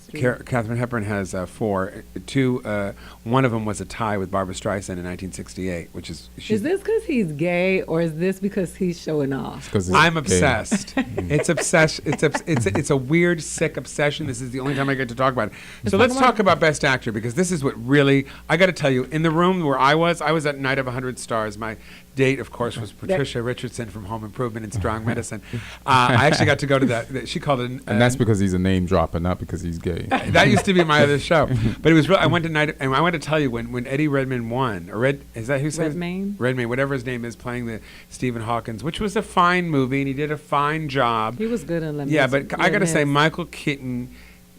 Speaker 4: Streep.
Speaker 3: Katharine Hepburn has 4. 2. One of them was a tie with Barbra Streisand in 1968, which is.
Speaker 4: Is this because he's gay, or is this because he's showing off?
Speaker 3: I'm obsessed. It's obsession. It's a weird, sick obsession. This is the only time I get to talk about it. So let's talk about Best Actor, because this is what really I got to tell you. In the room where I was at Night of 100 Stars. My date, of course, was Patricia Richardson from Home Improvement and Strong Medicine. I actually got to go to that. She called it,
Speaker 5: And that's because he's a name dropper, not because he's gay.
Speaker 3: that used to be my other show, but it was. I went to Night, and I want to tell you when Eddie Redmayne won, or is that who says Redmayne, whatever his name is, playing the Stephen Hawkins, which was a fine movie, and he did a fine job.
Speaker 4: He was good in Les Mis.
Speaker 3: Yeah, but I got to say, Michael Keaton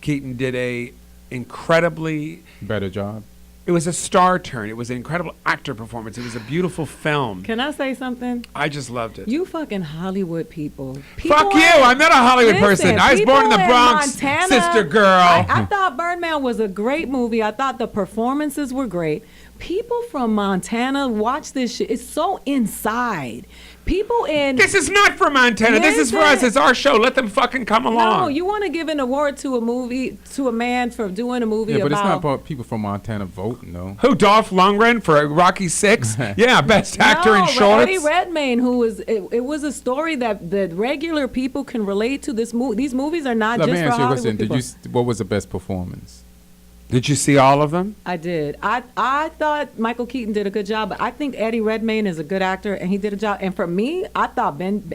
Speaker 3: did a incredibly
Speaker 5: better job.
Speaker 3: It was a star turn. It was an incredible actor performance. It was a beautiful film.
Speaker 4: Can I say something?
Speaker 3: I just loved it.
Speaker 4: You fucking Hollywood people.
Speaker 3: Fuck you! I'm not a Hollywood person. I was born in the Bronx,
Speaker 4: Montana,
Speaker 3: sister girl.
Speaker 4: I thought Birdman was a great movie. I thought the performances were great. People from Montana watch this shit. It's so inside. People in
Speaker 3: This is not for Montana. This is for us. It's our show. Let them fucking come along.
Speaker 4: No, you want to give an award to a man for doing a movie
Speaker 5: Yeah, but
Speaker 4: about.
Speaker 5: it's not about people from Montana voting, though.
Speaker 3: Who? Dolph Lundgren for Rocky 6? Yeah, best actor in shorts.
Speaker 4: Eddie Redmayne, who was it was a story that the regular people can relate to. These movies are not
Speaker 5: Let me
Speaker 4: just for
Speaker 5: ask you a
Speaker 4: Hollywood
Speaker 5: question.
Speaker 4: people.
Speaker 5: What was the best performance?
Speaker 3: Did you see all of them?
Speaker 4: I did. I thought Michael Keaton did a good job, but I think Eddie Redmayne is a good actor, and he did a job. And for me, I thought Benedict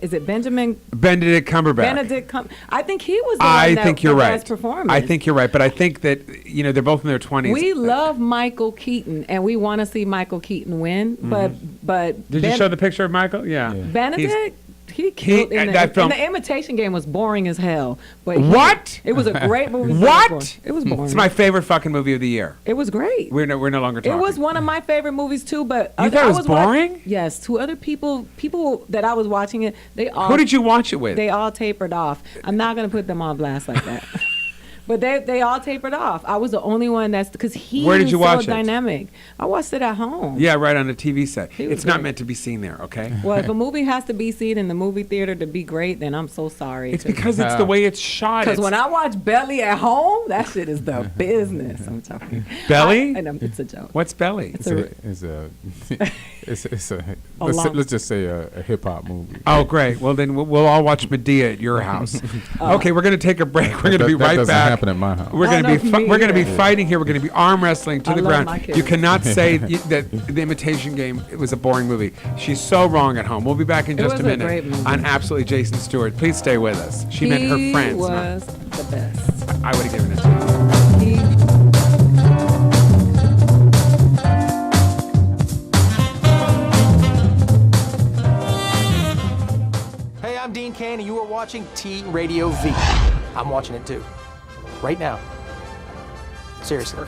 Speaker 4: Cumberbatch? I think he was the one that
Speaker 3: think you're
Speaker 4: the
Speaker 3: right.
Speaker 4: best performance.
Speaker 3: I think you're right, but I think that they're both in their 20s.
Speaker 4: We love Michael Keaton, and we want to see Michael Keaton win. But
Speaker 3: Did you show the picture of Michael? Yeah.
Speaker 4: Benedict? He killed in
Speaker 3: that film.
Speaker 4: And the Imitation Game was boring as hell. But
Speaker 3: What?
Speaker 4: It was a great movie.
Speaker 3: What?
Speaker 4: It was boring.
Speaker 3: It's my favorite fucking movie of the year.
Speaker 4: It was great.
Speaker 3: We're no longer talking.
Speaker 4: It was one of my favorite movies too. But
Speaker 3: You thought it was boring?
Speaker 4: Yes. To other people that I was watching it, they all.
Speaker 3: Who did you watch it with?
Speaker 4: They all tapered off. I'm not gonna put them on blast like that. But they all tapered off. I was the only one that's because he
Speaker 3: Where did
Speaker 4: was
Speaker 3: you
Speaker 4: so
Speaker 3: watch it?
Speaker 4: dynamic. I watched it at home.
Speaker 3: Yeah, right on a TV set.
Speaker 4: He was
Speaker 3: It's not
Speaker 4: great.
Speaker 3: meant to be seen there, okay?
Speaker 4: Well, if a movie has to be seen in the movie theater to be great, then I'm so sorry.
Speaker 3: It's because it's the way it's shot.
Speaker 4: Because
Speaker 3: It's-
Speaker 4: when I watch Belly at home, that shit is the business. I'm talking.
Speaker 3: Belly?
Speaker 4: It's a joke.
Speaker 3: What's Belly?
Speaker 5: Let's just say a hip hop movie.
Speaker 3: Oh, great. Well, then we'll all watch Medea at your house. Okay, we're going to take a break. We're going to be
Speaker 5: That
Speaker 3: right
Speaker 5: doesn't
Speaker 3: back.
Speaker 5: happen at my house.
Speaker 3: We're going to be
Speaker 4: me
Speaker 3: we're going to be
Speaker 4: either.
Speaker 3: fighting here. We're going to be arm wrestling to
Speaker 4: I
Speaker 3: the
Speaker 4: love
Speaker 3: ground.
Speaker 4: my kids.
Speaker 3: You cannot say that The Imitation Game it was a boring movie. She's so wrong at home. We'll be back in
Speaker 4: It
Speaker 3: just
Speaker 4: was
Speaker 3: a
Speaker 4: a great
Speaker 3: minute
Speaker 4: movie.
Speaker 3: on Absolutely Jason Stewart. Please stay with us. She meant her friends.
Speaker 4: He was the best.
Speaker 3: I would have given it to you.
Speaker 11: Hey, I'm Dean Kane, and you are watching T Radio V. I'm watching it too. Right now. Seriously.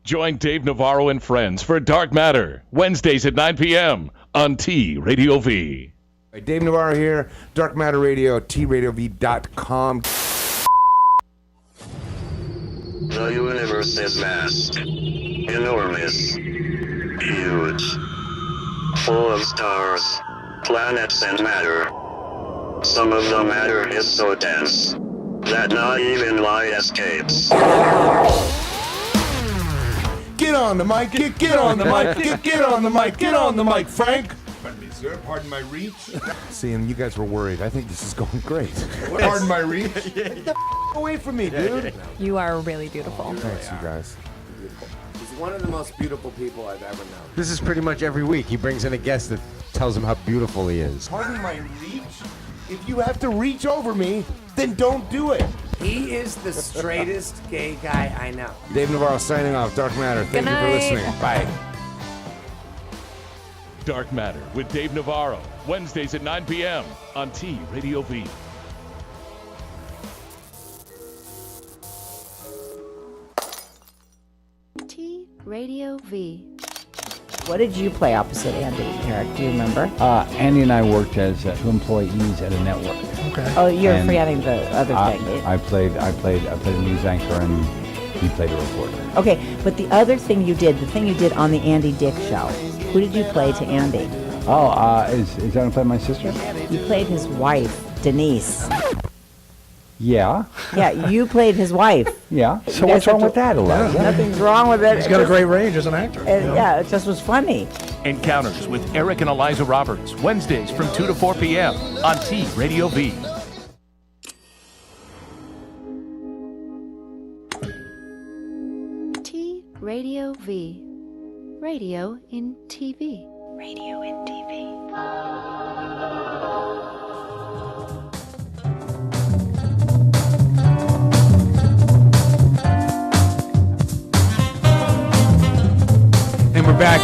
Speaker 10: Join Dave Navarro and friends for Dark Matter, Wednesdays at 9 p.m. on T Radio V.
Speaker 17: Hey, Dave Navarro here, Dark Matter Radio, TRadioV.com.
Speaker 18: The universe is vast, enormous, huge, full of stars, planets, and matter. Some of the matter is so dense that not even light escapes.
Speaker 17: Get on the mic, get on the mic, get on the mic, get on the mic, Frank.
Speaker 19: Pardon me, sir. Pardon my reach.
Speaker 17: Seeing you guys were worried. I think this is going great.
Speaker 19: Pardon my reach.
Speaker 17: Get the away from me, dude.
Speaker 20: You are really beautiful.
Speaker 17: Thanks, you guys.
Speaker 21: He's one of the most beautiful people I've ever known.
Speaker 22: This is pretty much every week. He brings in a guest that tells him how beautiful he is.
Speaker 17: Pardon my reach? If you have to reach over me, then don't do it.
Speaker 21: He is the straightest gay guy I know.
Speaker 17: Dave Navarro signing off. Dark Matter. Thank you for
Speaker 20: night.
Speaker 17: listening. Bye.
Speaker 10: Dark Matter with Dave Navarro, Wednesdays at 9 p.m. on T Radio V.
Speaker 1: Radio V.
Speaker 2: What did you play opposite Andy, Eric? Do you remember?
Speaker 20: Andy and I worked as two employees at a network.
Speaker 2: Okay. Oh, you're
Speaker 20: And
Speaker 2: forgetting the other thing.
Speaker 20: I played a news anchor, and he played a reporter.
Speaker 2: Okay, but the other thing you did, the thing you did on the Andy Dick show, who did you play to Andy?
Speaker 20: Oh, is that gonna play my sister?
Speaker 2: You played his wife, Denise.
Speaker 20: Yeah.
Speaker 2: Yeah, you played his wife.
Speaker 20: Yeah.
Speaker 2: You
Speaker 20: So
Speaker 2: guys
Speaker 20: what's wrong
Speaker 2: have
Speaker 20: with that, Eliza?
Speaker 2: Nothing's wrong with it.
Speaker 9: He's got a great range as an actor.
Speaker 2: Yeah, it just was funny.
Speaker 10: Encounters with Eric and Eliza Roberts, Wednesdays from 2 to 4 p.m. on T Radio V.
Speaker 1: T Radio V. Radio in TV. Radio in TV.
Speaker 3: And we're back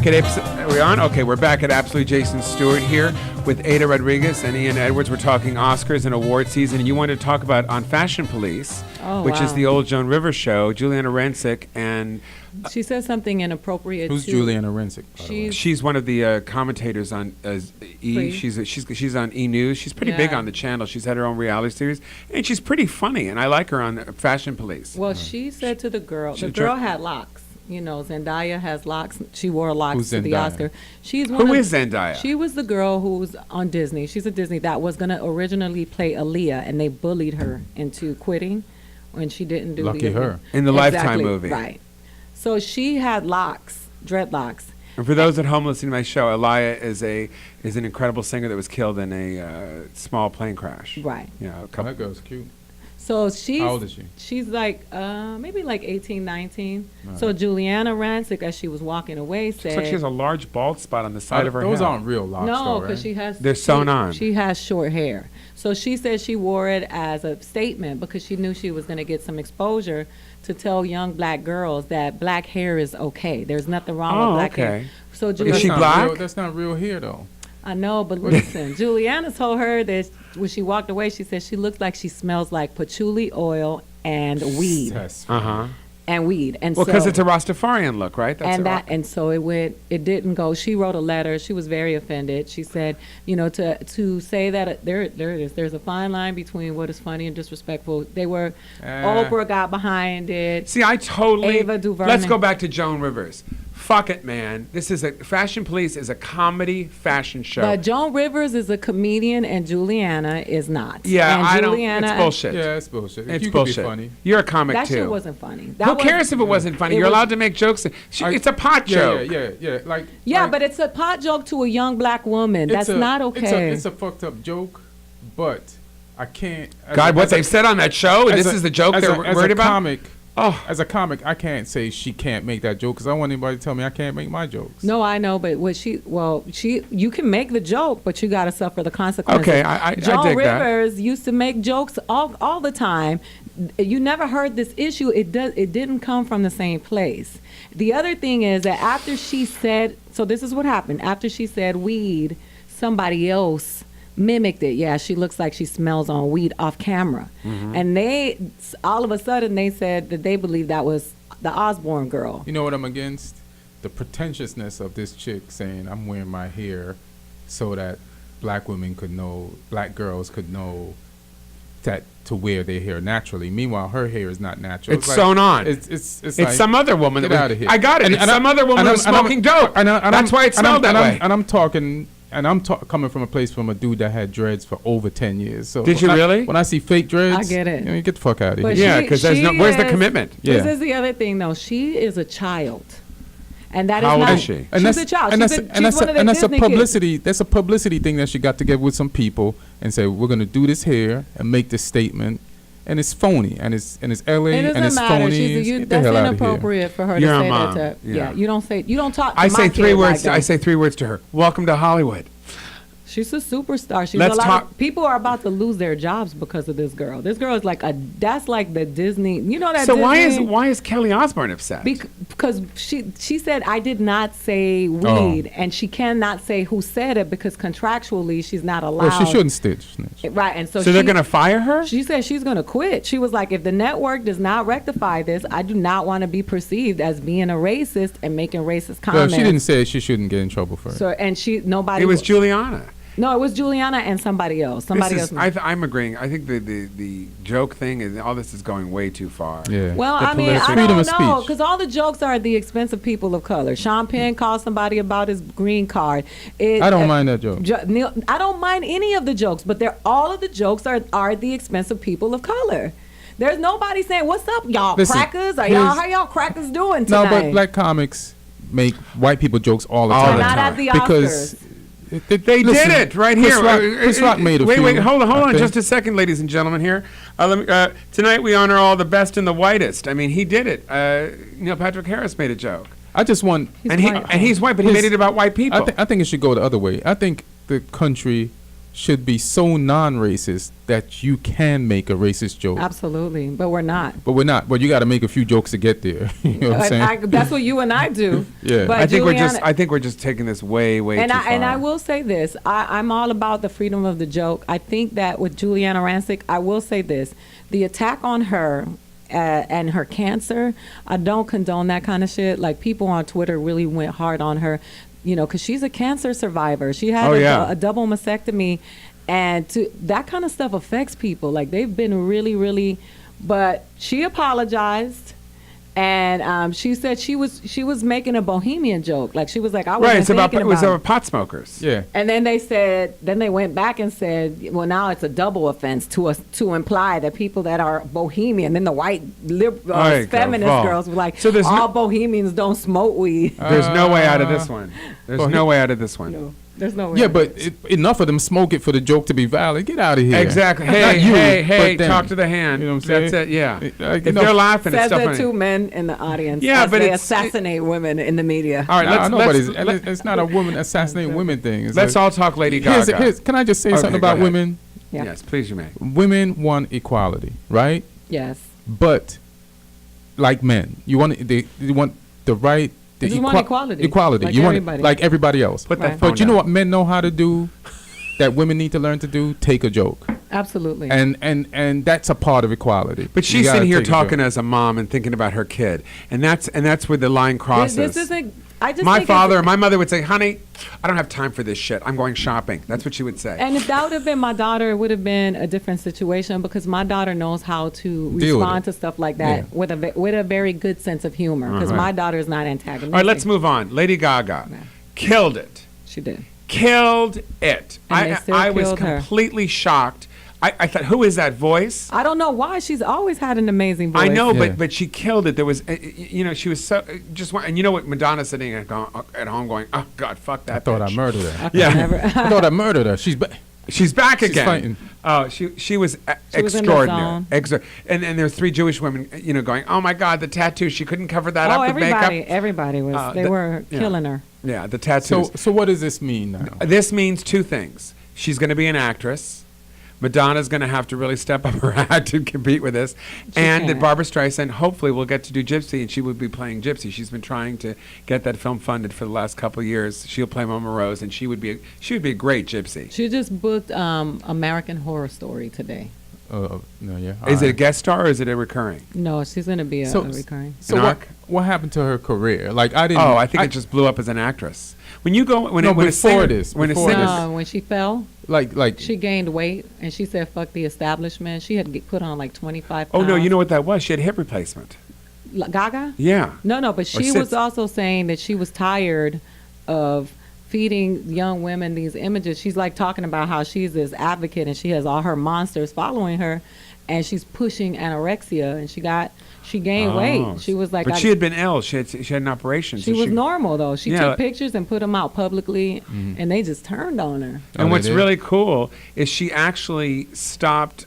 Speaker 3: at Are we on? Okay, we're back at Absolutely Jason Stewart here with Aida Rodriguez and Ian Edwards. We're talking Oscars and award season, and you wanted to talk about on Fashion Police, which is the old Joan Rivers show. Juliana Rancic and
Speaker 4: she said something inappropriate.
Speaker 5: Who's
Speaker 4: too.
Speaker 5: Juliana Rancic?
Speaker 3: She's one of the commentators on E.
Speaker 4: Free.
Speaker 3: She's on E News. She's pretty big on the channel. She's had her own reality series, and she's pretty funny. And I like her on Fashion Police.
Speaker 4: Well, she said to the girl had locks. You know, Zendaya has locks. She wore locks
Speaker 3: Who's
Speaker 4: to the
Speaker 3: Zendaya?
Speaker 4: Oscar. She's
Speaker 3: Who is Zendaya?
Speaker 4: She was the girl who's on Disney. She's a Disney that was going to originally play Aaliyah, and they bullied her into quitting when she didn't do
Speaker 3: Lucky
Speaker 4: the
Speaker 3: her. In the Lifetime movie.
Speaker 4: Right. So she had locks, dreadlocks.
Speaker 3: And for those at home listening to my show, Aliyah is an incredible singer that was killed in a small plane crash.
Speaker 4: Right.
Speaker 3: Yeah,
Speaker 5: That girl's cute.
Speaker 4: So she's
Speaker 5: How old is she?
Speaker 4: She's like maybe like 18, 19.
Speaker 3: Right.
Speaker 4: So Juliana Rancic, as she was walking away, said,
Speaker 3: Looks like she has a large bald spot on the side of her
Speaker 5: those
Speaker 3: head.
Speaker 5: aren't real locks,
Speaker 4: no,
Speaker 5: though,
Speaker 4: because
Speaker 5: right?
Speaker 4: she has.
Speaker 3: They're sewn on.
Speaker 4: She has short hair. So she said she wore it as a statement because she knew she was going to get some exposure to tell young black girls that black hair is okay. There's nothing wrong with black hair. So
Speaker 3: Is she black?
Speaker 5: That's not real hair, though.
Speaker 4: I know, but listen, Juliana told her that when she walked away, she said she looks like she smells like patchouli oil and weed.
Speaker 3: Uh-huh.
Speaker 4: And weed. And
Speaker 3: Well, because
Speaker 4: so,
Speaker 3: it's a Rastafarian look, right?
Speaker 4: and so it didn't go. She wrote a letter. She was very offended. She said, to say that there it is. There's a fine line between what is funny and disrespectful. Oprah got behind it.
Speaker 3: See, I totally.
Speaker 4: Ava DuVernay.
Speaker 3: Let's go back to Joan Rivers. Fuck it, man. Fashion Police is a comedy fashion show.
Speaker 4: But Joan Rivers is a comedian and Juliana is not.
Speaker 3: Yeah,
Speaker 4: and
Speaker 3: I
Speaker 4: Juliana,
Speaker 3: don't. It's bullshit.
Speaker 5: Yeah, it's bullshit.
Speaker 3: It's
Speaker 5: You
Speaker 3: bullshit.
Speaker 5: could be funny.
Speaker 3: You're a comic
Speaker 4: That
Speaker 3: too.
Speaker 4: shit wasn't funny.
Speaker 3: Who cares if it wasn't funny? You're allowed to make jokes. It's a pot joke.
Speaker 5: Yeah.
Speaker 4: But it's a pot joke to a young black woman. That's not okay.
Speaker 5: It's a fucked up joke, but I can't.
Speaker 3: God, what they've said on that show, and this is the joke they're worried about?
Speaker 5: As a comic, I can't say she can't make that joke because I don't want anybody to tell me I can't make my jokes.
Speaker 4: No, I know, but you can make the joke, but you got to suffer the consequences.
Speaker 3: Okay, I
Speaker 4: Joan
Speaker 3: dig that.
Speaker 4: Rivers used to make jokes all the time. You never heard this issue. It didn't come from the same place. The other thing is that after she said, so this is what happened. After she said weed, somebody else mimicked it. Yeah, she looks like she smells on weed off camera.
Speaker 5: Mm-hmm.
Speaker 4: And they, all of a sudden, they said that they believed that was the Osborne girl.
Speaker 5: You know what I'm against? The pretentiousness of this chick saying I'm wearing my hair so that black girls could know that to wear their hair naturally. Meanwhile, her hair is not natural.
Speaker 3: It's sewn on.
Speaker 5: It's
Speaker 3: like, some other woman.
Speaker 5: Get out of here.
Speaker 3: I got it. It's some other woman who's smoking dope. That's why it smelled that way.
Speaker 5: And I'm talking. And I'm coming from a place from a dude that had dreads for over 10 years. So
Speaker 3: did you really?
Speaker 5: When I see fake dreads,
Speaker 4: I get it.
Speaker 5: You get the fuck out of here.
Speaker 3: Yeah, because where's the commitment?
Speaker 4: This is the other thing, though. She is a child, and that is
Speaker 3: How
Speaker 4: not.
Speaker 3: old is she?
Speaker 4: She's a child.
Speaker 5: And that's a publicity. That's a publicity thing that she got together with some people and say we're gonna do this here and make this statement. And it's phony, and it's LA, and it's phony.
Speaker 4: That's inappropriate for her to say
Speaker 3: mom.
Speaker 4: that.
Speaker 3: Yeah.
Speaker 4: You don't talk. To
Speaker 3: I
Speaker 4: my
Speaker 3: say three
Speaker 4: kid
Speaker 3: words.
Speaker 4: like that.
Speaker 3: I say 3 words to her. Welcome to Hollywood.
Speaker 4: She's a superstar.
Speaker 3: Let's talk.
Speaker 4: People are about to lose their jobs because of this girl. This girl is that's like the Disney. You know that.
Speaker 3: So
Speaker 4: Disney?
Speaker 3: why is Kelly Osbourne upset?
Speaker 4: Because she said I did not say weed, and she cannot say who said it because contractually she's not allowed.
Speaker 5: Well, she shouldn't snitch.
Speaker 4: Right, and so
Speaker 3: they're gonna fire her.
Speaker 4: She said she's gonna quit. She was like, if the network does not rectify this, I do not want to be perceived as being a racist and making racist comments.
Speaker 5: Well, she didn't say she shouldn't get in trouble for it.
Speaker 4: So and nobody.
Speaker 3: It was Juliana.
Speaker 4: No, it was Juliana and somebody else.
Speaker 3: I'm agreeing. I think the joke thing and all this is going way too far.
Speaker 5: Yeah.
Speaker 4: Well, I mean, I don't know, because all the jokes are at the expense of people of color. Sean Penn called somebody about his green card.
Speaker 5: I don't mind that joke.
Speaker 4: Neil, I don't mind any of the jokes, but all of the jokes are at the expense of people of color. There's nobody saying, "What's up, y'all crackers?" Or how y'all crackers doing tonight?
Speaker 5: No, but black comics make white people jokes all the time.
Speaker 4: Not at the
Speaker 5: because
Speaker 4: Oscars.
Speaker 3: They did it right here.
Speaker 5: Chris Rock made a few.
Speaker 3: Wait, hold on just a second, ladies and gentlemen here. Tonight we honor all the best and the whitest. I mean, he did it. Neil Patrick Harris made a joke.
Speaker 5: I just want...
Speaker 3: He's white, but he made it about white people.
Speaker 5: I think it should go the other way. I think the country should be so non-racist that you can make a racist joke.
Speaker 4: Absolutely, but we're not.
Speaker 5: But we're not. But you got to make a few jokes to get there. You know what I'm saying?
Speaker 4: That's what you and I do.
Speaker 5: Yeah.
Speaker 4: But
Speaker 3: I think we're just taking this way too far.
Speaker 4: And I will say this: I'm all about the freedom of the joke. I think that with Juliana Rancic, I will say this: the attack on her. And her cancer, I don't condone that kind of shit. Like, people on Twitter really went hard on her, because she's a cancer survivor. She had a double mastectomy, and that kind of stuff affects people. Like, they've been really, really, but she apologized. And she said she was making a bohemian joke. Like, she was like, I wasn't thinking about it.
Speaker 3: It was about pot smokers.
Speaker 5: Yeah.
Speaker 4: And then they went back and said, well, now it's a double offense to imply that people that are bohemian, then the white feminist girls were like, so all bohemians don't smoke weed.
Speaker 3: There's no way out of this one. There's no way out of this one.
Speaker 4: No. There's no way.
Speaker 5: Yeah, but enough of them smoke it for the joke to be valid. Get out of here.
Speaker 3: Exactly. Hey, talk to the hand.
Speaker 5: You know what I'm saying?
Speaker 3: That's it, yeah. If they're laughing, it's
Speaker 4: says
Speaker 3: still
Speaker 4: the
Speaker 3: funny.
Speaker 4: two men in the audience.
Speaker 3: Yeah, but
Speaker 4: they assassinate women in the media.
Speaker 3: All right,
Speaker 5: it's not a woman assassinating women thing.
Speaker 3: Let's all talk Lady Gaga.
Speaker 5: Can I just say something about women?
Speaker 4: Yeah.
Speaker 3: Yes, please, you may.
Speaker 5: Women want equality, right?
Speaker 4: Yes.
Speaker 5: But like men, they want the right.
Speaker 4: You want equality.
Speaker 5: Equality.
Speaker 4: Like
Speaker 5: you want
Speaker 4: everybody.
Speaker 5: it like everybody else.
Speaker 3: But
Speaker 5: you know what men know how to do that women need to learn to do? Take a joke.
Speaker 4: Absolutely.
Speaker 5: And that's a part of equality.
Speaker 3: But she's sitting here talking as a mom and thinking about her kid. And that's where the line crosses.
Speaker 4: This isn't
Speaker 3: my father and my mother would say, honey, I don't have time for this shit. I'm going shopping. That's what she would say.
Speaker 4: And if that would have been my daughter, it would have been a different situation, because my daughter knows how to respond to stuff like that with a very good sense of humor, because my daughter is not antagonistic.
Speaker 3: All right, let's move on. Lady Gaga killed it.
Speaker 4: She did.
Speaker 3: Killed it. I was
Speaker 4: killed her.
Speaker 3: completely shocked. I thought, who is that voice?
Speaker 4: I don't know why. She's always had an amazing voice.
Speaker 3: I know, but she killed it. There was, she was so just. And you know what? Madonna's sitting at home going, "Oh God, fuck that."
Speaker 5: I thought
Speaker 3: bitch.
Speaker 5: I murdered her.
Speaker 3: I
Speaker 5: thought I murdered her. She's back
Speaker 3: again.
Speaker 5: Fighting.
Speaker 3: Oh, she was extraordinary. And there's 3 Jewish women, going, "Oh my God, the tattoo! She couldn't cover that up with makeup."
Speaker 4: Everybody was. They were killing her.
Speaker 3: Yeah, the tattoos.
Speaker 5: So what does this mean now?
Speaker 3: This means 2 things. She's going to be an actress. Madonna's going to have to really step up her act to compete with this. That Barbara Streisand hopefully will get to do Gypsy, and she will be playing Gypsy. She's been trying to get that film funded for the last couple of years. She'll play Mama Rose, and she would be a great Gypsy.
Speaker 4: She just booked American Horror Story today.
Speaker 5: No, yeah.
Speaker 3: Is it a guest star or is it a recurring?
Speaker 4: No, she's going to be a recurring.
Speaker 5: So what happened to her career? Like, I didn't.
Speaker 3: Oh, I think it just blew up as an actress. When you go when
Speaker 4: she fell,
Speaker 5: like
Speaker 4: she gained weight, and she said, "Fuck the establishment." She had to put on like 25 pounds.
Speaker 3: Oh no, you know what that was? She had hip replacement.
Speaker 4: Gaga?
Speaker 3: Yeah.
Speaker 4: No, but she was also saying that she was tired of feeding young women these images. She's like talking about how she's this advocate and she has all her monsters following her, and she's pushing anorexia, and she gained weight. She was like,
Speaker 3: but she had been ill. She had an operation.
Speaker 4: She was normal though. She took pictures and put them out publicly, and they just turned on her.
Speaker 3: And what's really cool is she actually stopped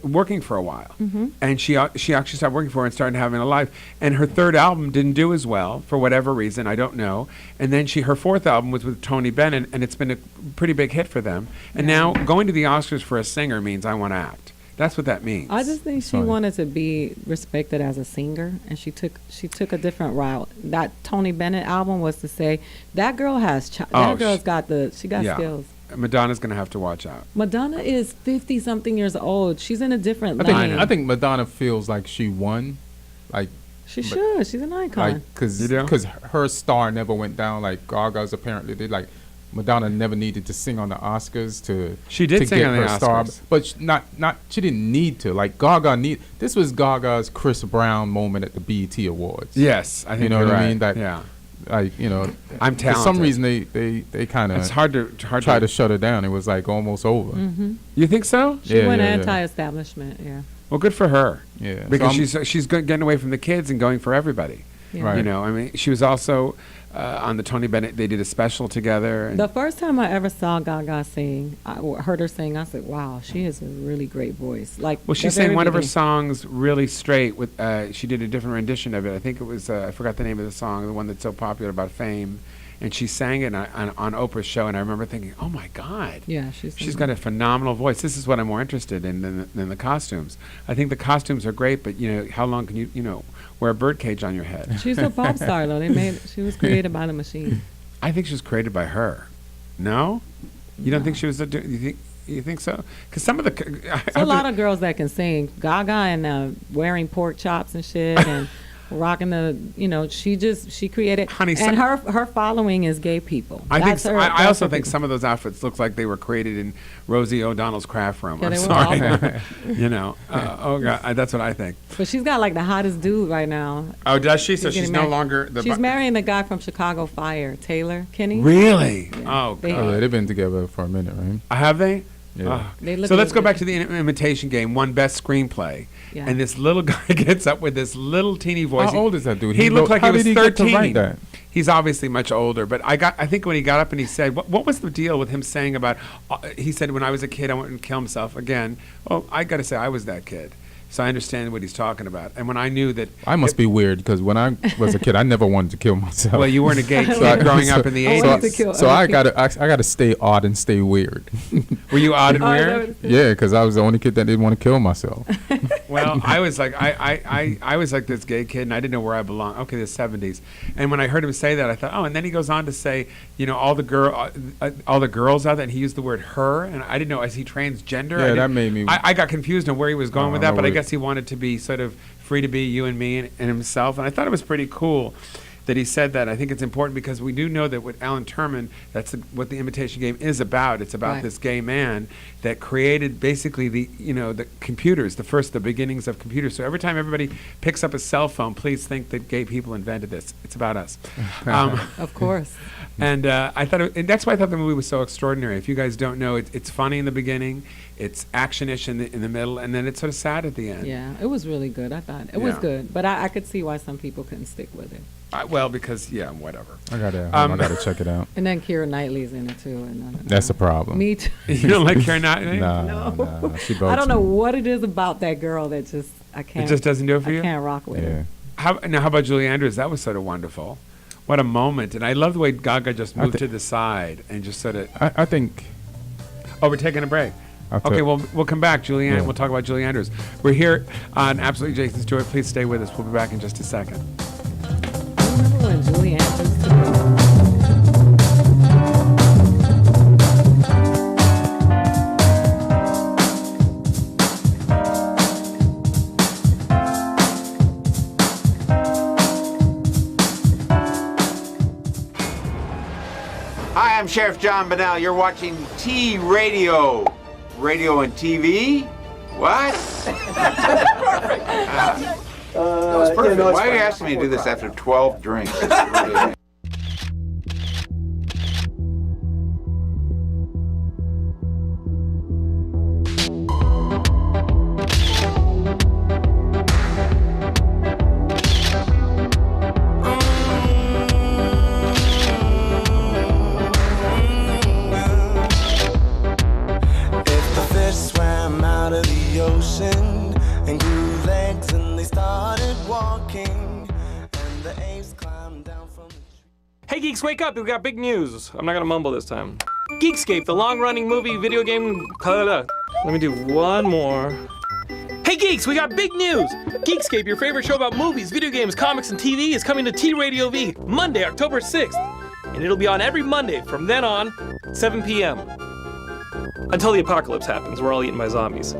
Speaker 3: working for a while,
Speaker 4: Mhm.
Speaker 3: and she actually stopped working for her and started having a life. And her third album didn't do as well for whatever reason, I don't know. And then her fourth album was with Tony Bennett, and it's been a pretty big hit for them. And now going to the Oscars for a singer means I want to act. That's what that means.
Speaker 4: I just think she wanted to be respected as a singer, and she took a different route. That Tony Bennett album was to say that girl has that girl's got skills.
Speaker 3: Madonna's going to have to watch out.
Speaker 4: Madonna is 50-something years old. She's in a different lane.
Speaker 5: I think Madonna feels like she won, like
Speaker 4: she should. She's an icon.
Speaker 5: like because her star never went down like Gaga's apparently did. Like Madonna never needed to sing on the Oscars to
Speaker 3: She did
Speaker 5: to
Speaker 3: sing
Speaker 5: get
Speaker 3: on the
Speaker 5: her star,
Speaker 3: Oscars.
Speaker 5: but she didn't need to. Like this was Gaga's Chris Brown moment at the BET Awards.
Speaker 3: Yes, I think
Speaker 5: you know
Speaker 3: you're
Speaker 5: what I
Speaker 3: right.
Speaker 5: mean. That
Speaker 3: Yeah.
Speaker 5: like
Speaker 3: I'm
Speaker 5: For some
Speaker 3: talented.
Speaker 5: reason they kind of
Speaker 3: It's hard to
Speaker 5: try to shut her down. It was like almost over.
Speaker 4: Mm-hmm.
Speaker 3: You think so?
Speaker 4: She went anti-establishment. Yeah.
Speaker 3: Well, good for her.
Speaker 5: Yeah.
Speaker 3: Because
Speaker 5: So
Speaker 3: she's getting away from the kids and going for everybody.
Speaker 4: Yeah. Right.
Speaker 3: You know, I mean, she was also on the Tony Bennett. They did a special together. And
Speaker 4: The first time I ever saw Gaga sing, heard her sing, I said, "Wow, she has a really great voice." Like,
Speaker 3: well, she
Speaker 4: the
Speaker 3: sang
Speaker 4: very
Speaker 3: one of her
Speaker 4: beginning.
Speaker 3: songs really straight. With she did a different rendition of it. I think it was I forgot the name of the song, the one that's so popular about fame. And she sang it on Oprah's show, and I remember thinking, "Oh my God,
Speaker 4: Yeah,
Speaker 3: she's got a phenomenal voice." This is what I'm more interested in than the costumes. I think the costumes are great, but how long can you wear a birdcage on your head?
Speaker 4: She's a pop star though. She was created by the machine.
Speaker 3: I think she was created by her. No, you don't think she was? You think so? Because some of the
Speaker 4: There's a lot of girls that can sing. Gaga and wearing pork chops and shit and rocking she created.
Speaker 3: Honey,
Speaker 4: and her following is gay people.
Speaker 3: I
Speaker 4: That's
Speaker 3: think.
Speaker 4: her-
Speaker 3: I
Speaker 4: that's
Speaker 3: also
Speaker 4: her
Speaker 3: think
Speaker 4: people.
Speaker 3: some of those outfits look like they were created in Rosie O'Donnell's craft room.
Speaker 4: Yeah,
Speaker 3: I'm
Speaker 4: they were
Speaker 3: sorry.
Speaker 4: awful.
Speaker 3: Oh God, that's what I think.
Speaker 4: But she's got like the hottest dude right now.
Speaker 3: Oh, does she? So
Speaker 4: getting
Speaker 3: she's no
Speaker 4: married.
Speaker 3: longer the.
Speaker 4: She's marrying the guy from Chicago Fire, Taylor Kinney.
Speaker 3: Really?
Speaker 4: Yeah.
Speaker 3: Oh
Speaker 4: They-
Speaker 3: God.
Speaker 5: yeah, they've been together for a minute, right?
Speaker 3: Have they?
Speaker 5: Yeah.
Speaker 3: Oh.
Speaker 4: They look
Speaker 3: So let's
Speaker 4: good.
Speaker 3: go back to the imitation game. Won best screenplay,
Speaker 4: Yeah.
Speaker 3: and this little guy gets up with this little teeny voice.
Speaker 5: How old is that dude?
Speaker 3: He looked like
Speaker 5: how
Speaker 3: he was
Speaker 5: did he
Speaker 3: 13.
Speaker 5: get to write that?
Speaker 3: He's obviously much older, but I think when he got up and he said, what was the deal with him saying about? He said, when I was a kid, I wanted to kill himself again. Well, I got to say, I was that kid. So I understand what he's talking about. And when I knew that...
Speaker 5: I must be weird because when I was a kid, I never wanted to kill myself.
Speaker 3: Well, you weren't a gay kid growing up in the 80s.
Speaker 5: So I gotta stay odd and stay weird.
Speaker 3: Were you odd and weird?
Speaker 5: Yeah, because I was the only kid that didn't want to kill myself.
Speaker 3: Well, I was like I was like this gay kid, and I didn't know where I belonged. Okay, the 70s, and when I heard him say that, I thought, oh, and then he goes on to say, all the girls out there, and he used the word her, and I didn't know, is he transgender?
Speaker 5: Yeah, that made me.
Speaker 3: I got confused on where he was going with that, but I
Speaker 5: where-
Speaker 3: guess he wanted to be sort of free to be you and me and himself, and I thought it was pretty cool that he said that. I think it's important because we do know that with Alan Turing, that's what the Imitation Game is about. It's about
Speaker 4: Right.
Speaker 3: this gay man that created basically the computers, the beginnings of computers. So every time everybody picks up a cell phone, please think that gay people invented this. It's about us.
Speaker 4: Of course.
Speaker 3: And I thought, and that's why I thought the movie was so extraordinary. If you guys don't know, it's funny in the beginning, it's actionish in the middle, and then it's sort of sad at the end.
Speaker 4: Yeah, it was really good. I thought it was
Speaker 3: Yeah.
Speaker 4: good, but I could see why some people couldn't stick with it.
Speaker 3: Well, because whatever.
Speaker 5: I gotta check it out.
Speaker 4: And then Keira Knightley's in it too. And
Speaker 5: That's a problem.
Speaker 4: Me too.
Speaker 3: You don't like Keira Knightley?
Speaker 5: Nah, she
Speaker 4: I
Speaker 5: bugs
Speaker 4: don't know
Speaker 5: me.
Speaker 4: what it is about that girl that just I can't.
Speaker 3: It just doesn't do it for you?
Speaker 4: I can't rock with
Speaker 5: Yeah.
Speaker 4: her.
Speaker 3: How about Julie Andrews? That was sort of wonderful. What a moment. And I love the way Gaga just moved to the side and just sort of...
Speaker 5: I think...
Speaker 3: Oh, we're taking a break.
Speaker 5: I'll
Speaker 3: Okay, well, we'll come back, Julie
Speaker 5: Yeah.
Speaker 3: We'll talk about Julie Andrews. We're here on Absolutely Jason Stewart. Please stay with us. We'll be back in just a second.
Speaker 4: Remember when Julie Andrews
Speaker 7: Hi, I'm Sheriff John Bonnell. You're watching T Radio. Radio and TV? What? That was perfect. Why are you asking me to do this after 12 drinks?
Speaker 8: If the fish swam out of the ocean
Speaker 11: Hey geeks, wake up! We got big news. I'm not gonna mumble this time. Geekscape, the long-running movie video game. Let me do one more. Hey geeks, we got big news! Geekscape, your favorite show about movies, video games, comics, and TV, is coming to T-Radio V Monday, October 6th. And it'll be on every Monday from then on, 7 p.m. Until the apocalypse happens, we're all eaten by zombies.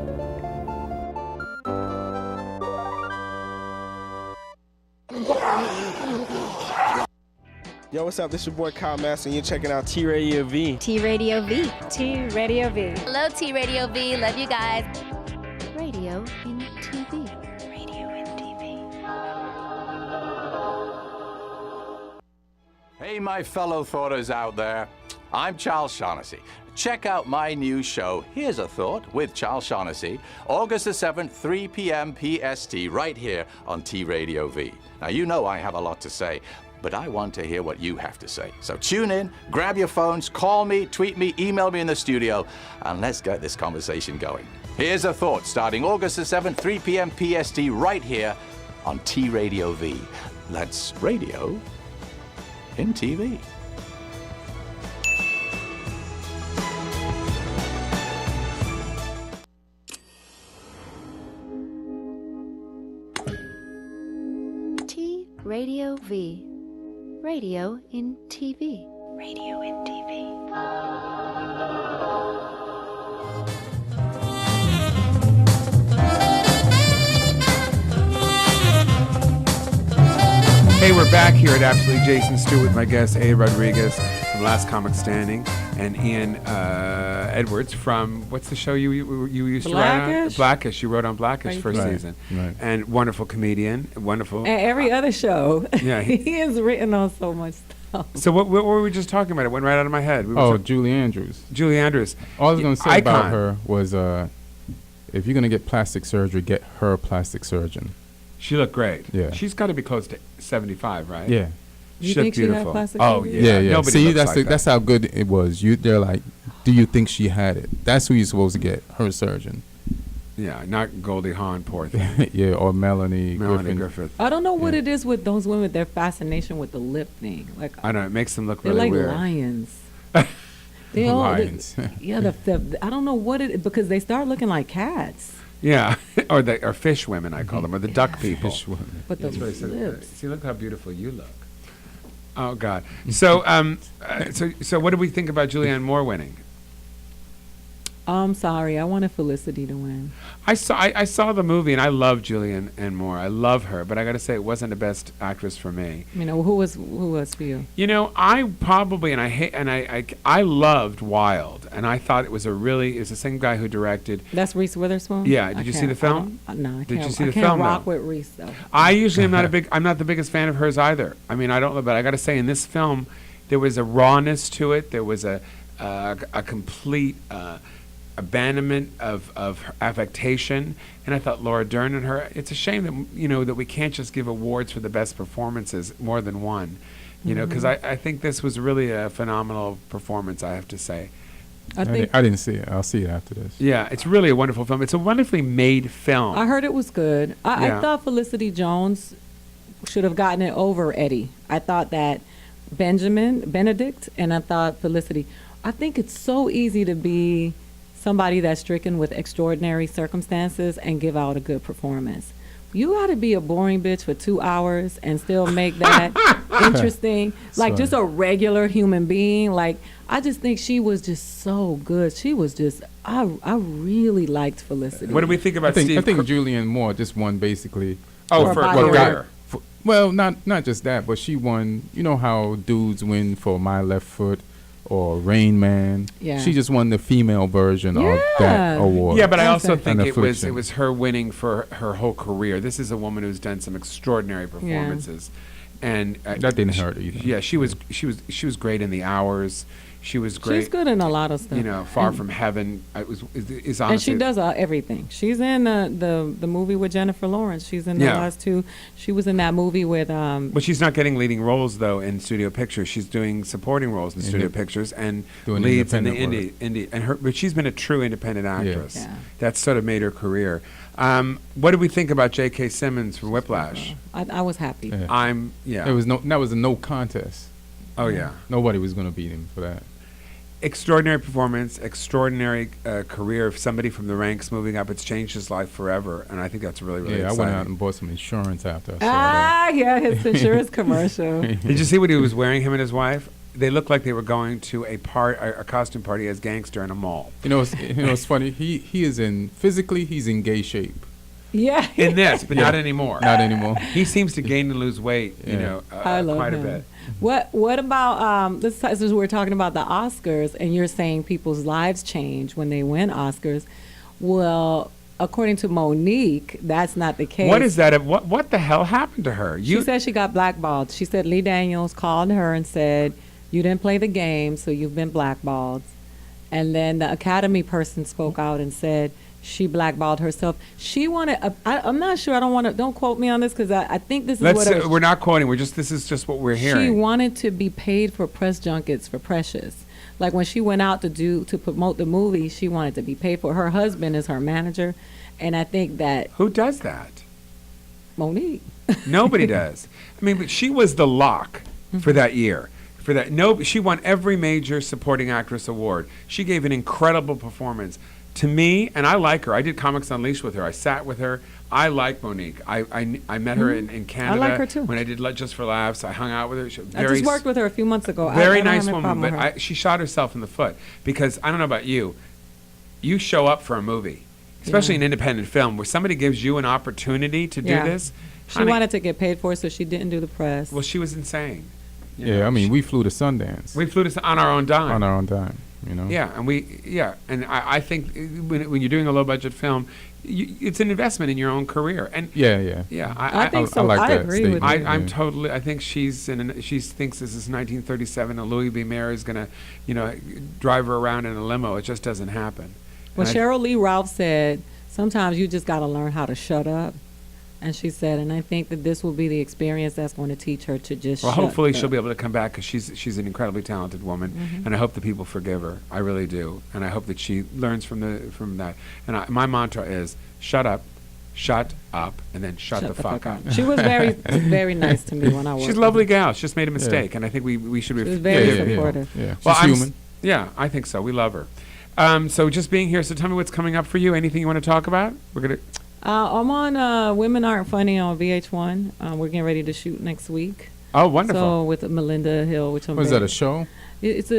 Speaker 8: Yo, what's up? This your boy Kyle Master, and you're checking out T-Radio V.
Speaker 1: T-Radio V.
Speaker 12: T-Radio V.
Speaker 1: Hello, T-Radio V. Love you guys. Radio in TV. Radio in TV.
Speaker 23: Hey, my fellow thoughters out there. I'm Charles Shaughnessy. Check out my new show, Here's a Thought, with Charles Shaughnessy, August the 7th, 3 p.m. PST, right here on T-Radio V. Now, you know I have a lot to say, but I want to hear what you have to say. So tune in, grab your phones, call me, tweet me, email me in the studio, and let's get this conversation going. Here's a Thought, starting August the 7th, 3 p.m. PST, right here on T-Radio V. That's radio in TV.
Speaker 1: Radio V. Radio in TV. Radio in TV.
Speaker 3: Hey, we're back here at Absolutely Jason Stuart with my guest, Aida Rodriguez from Last Comic Standing, and Ian Edwards from, what's the show you used to write on? Blackish. You wrote on Blackish first season. Right. And wonderful comedian, wonderful.
Speaker 4: And every other show.
Speaker 3: Yeah.
Speaker 4: He has written on so much stuff.
Speaker 3: So what were we just talking about? It went right out of my head.
Speaker 5: Julie Andrews.
Speaker 3: Julie Andrews.
Speaker 5: All I was going to say
Speaker 3: Icon.
Speaker 5: about her was if you're going to get plastic surgery, get her a plastic surgeon.
Speaker 3: She looked great.
Speaker 5: Yeah.
Speaker 3: She's got to be close to 75, right?
Speaker 5: Yeah.
Speaker 4: You
Speaker 3: She
Speaker 4: think
Speaker 3: looked
Speaker 4: she had
Speaker 3: beautiful.
Speaker 4: plastic
Speaker 3: Oh,
Speaker 4: surgery?
Speaker 3: yeah.
Speaker 5: Yeah.
Speaker 3: Nobody
Speaker 5: See,
Speaker 3: looks
Speaker 5: that's
Speaker 3: like that.
Speaker 5: that's how good it was. They're like, do you think she had it? That's who you're supposed to get, her surgeon.
Speaker 3: Yeah, not Goldie Hawn, poor thing.
Speaker 5: Yeah, or Melanie
Speaker 3: Griffith.
Speaker 4: I don't know what it is with those women, their fascination with the lip thing. Like,
Speaker 3: I don't know. It makes them look
Speaker 4: they're
Speaker 3: really
Speaker 4: like
Speaker 3: weird.
Speaker 4: lions. They all,
Speaker 5: Lions.
Speaker 4: I don't know what it, because they start looking like cats.
Speaker 3: Yeah, or fish women, I call them, or the duck people.
Speaker 5: Fish women.
Speaker 4: But the
Speaker 3: That's what I said.
Speaker 4: lips.
Speaker 3: See, look how beautiful you look. Oh God. So, so what do we think about Julianne Moore winning?
Speaker 4: I'm sorry, I wanted Felicity to win.
Speaker 3: I saw the movie and I love Julianne Moore. I love her, but I got to say it wasn't the best actress for me.
Speaker 4: You know, who was for you?
Speaker 3: You know, I probably I loved Wild, and I thought it's the same guy who directed.
Speaker 4: That's Reese Witherspoon.
Speaker 3: Yeah, did you see the film?
Speaker 4: No, I
Speaker 3: Did you
Speaker 4: can't.
Speaker 3: see
Speaker 4: I
Speaker 3: the
Speaker 4: can't
Speaker 3: film?
Speaker 4: rock
Speaker 3: though?
Speaker 4: with Reese though.
Speaker 3: I usually I'm not the biggest fan of hers either. I mean, I don't know, but I got to say in this film there was a rawness to it. There was a complete abandonment of her affectation, and I thought Laura Dern and her. It's a shame that that we can't just give awards for the best performances, more than one, because I think this was really a phenomenal performance. I have to say.
Speaker 5: I didn't see it. I'll see it after this.
Speaker 3: Yeah, it's really a wonderful film. It's a wonderfully made film.
Speaker 4: I heard it was good. I thought Felicity Jones should have gotten it over Eddie. I thought that Benedict, and I thought Felicity. I think it's so easy to be somebody that's stricken with extraordinary circumstances and give out a good performance. You got to be a boring bitch for 2 hours and still make that interesting. Like just a regular human being. Like, I just think she was just so good. She was just, I really liked Felicity.
Speaker 3: What do we think about Steve?
Speaker 5: I think Julianne Moore just won basically.
Speaker 3: For career.
Speaker 5: Well, not just that, but she won. You know how dudes win for My Left Foot or Rain Man.
Speaker 4: Yeah.
Speaker 5: She just won the female version of that award.
Speaker 3: Yeah, but I also think
Speaker 5: And
Speaker 3: it was her winning for her whole career. This is a woman who's done some extraordinary performances, and
Speaker 5: that didn't hurt either.
Speaker 3: Yeah, she was great in The Hours. She was great.
Speaker 4: She's good in a lot of stuff.
Speaker 3: Far From Heaven. Is honestly.
Speaker 4: And she does everything. She's in the movie with Jennifer Lawrence. She's in the last two. She was in that movie with.
Speaker 3: But she's not getting leading roles though in studio pictures. She's doing supporting roles in studio pictures and
Speaker 5: doing
Speaker 3: leads in the
Speaker 5: independent
Speaker 3: but she's been a true independent actress.
Speaker 4: Yeah.
Speaker 3: That's sort of made her career. What did we think about J.K. Simmons from Whiplash?
Speaker 4: I was happy.
Speaker 5: That was a no contest.
Speaker 3: Oh, yeah.
Speaker 5: Nobody was going to beat him for that.
Speaker 3: Extraordinary performance, extraordinary career of somebody from the ranks moving up. It's changed his life forever, and I think that's really, really exciting.
Speaker 5: I went out and bought some insurance after I saw that.
Speaker 4: Yeah, his insurance commercial.
Speaker 3: Did you see what he was wearing, him and his wife? They looked like they were going to a costume party as gangster in a mall.
Speaker 5: It's funny. He is physically, he's in gay shape.
Speaker 4: Yeah.
Speaker 3: In this, but not anymore.
Speaker 5: Not anymore.
Speaker 3: He seems to gain and lose weight,
Speaker 4: I love
Speaker 3: quite
Speaker 4: him.
Speaker 3: a bit.
Speaker 4: What about this is we're talking about the Oscars, and you're saying people's lives change when they win Oscars. Well, according to Monique, that's not the case.
Speaker 3: What is that? What the hell happened to her?
Speaker 4: She said she got blackballed. She said Lee Daniels called her and said, "You didn't play the game, so you've been blackballed." And then the Academy person spoke out and said she blackballed herself. She wanted. I'm not sure. I don't want to. Don't quote me on this because I think this is what.
Speaker 3: We're not quoting. This is just what we're hearing.
Speaker 4: She wanted to be paid for press junkets for Precious. Like when she went out to promote the movie, she wanted to be paid for. Her husband is her manager, and I think that.
Speaker 3: Who does that?
Speaker 4: Monique.
Speaker 3: Nobody does. I mean, but she was the lock for that year. She won every major supporting actress award. She gave an incredible performance. To me, and I like her. I did Comics Unleashed with her. I sat with her. I like Monique. I met her in Canada.
Speaker 4: I like her too.
Speaker 3: When I did Just for Laughs, I hung out with her.
Speaker 4: I just worked with her a few months ago.
Speaker 3: Very nice woman, but she shot herself in the foot because I don't know about you. You show up for a movie, especially an independent film, where somebody gives you an opportunity to do this.
Speaker 4: She wanted to get paid for it, so she didn't do the press.
Speaker 3: Well, she was insane.
Speaker 5: I mean, we flew to Sundance.
Speaker 3: We flew to on our own dime.
Speaker 5: On our own dime.
Speaker 3: Yeah, and I think when you're doing a low budget film, it's an investment in your own career. And
Speaker 4: I think so.
Speaker 5: I like that
Speaker 4: agree with you.
Speaker 3: I'm totally. I think she thinks this is 1937, and Louis B. Mayer is gonna, drive her around in a limo. It just doesn't happen.
Speaker 4: Well, Cheryl Lee Ralph said sometimes you just got to learn how to shut up. And she said, and I think that this will be the experience that's going to teach her to just shut
Speaker 3: hopefully
Speaker 4: up.
Speaker 3: she'll be able to come back because she's an incredibly talented woman, and I hope the people forgive her. I really do, and I hope that she learns from that. And my mantra is shut up, and then shut the fuck up.
Speaker 4: She was very, very nice to me when I worked.
Speaker 3: She's a lovely gal. She just made a mistake, and I think we should. She
Speaker 4: was very supportive.
Speaker 5: Yeah. Well, she's human.
Speaker 3: Yeah, I think so. We love her. So just being here. So tell me what's coming up for you. Anything you want to talk about? We're gonna.
Speaker 4: I'm on Women Aren't Funny on VH1. We're getting ready to shoot next week.
Speaker 3: Oh, wonderful!
Speaker 4: So with Melinda Hill, which I'm.
Speaker 5: Was that a show?
Speaker 4: It's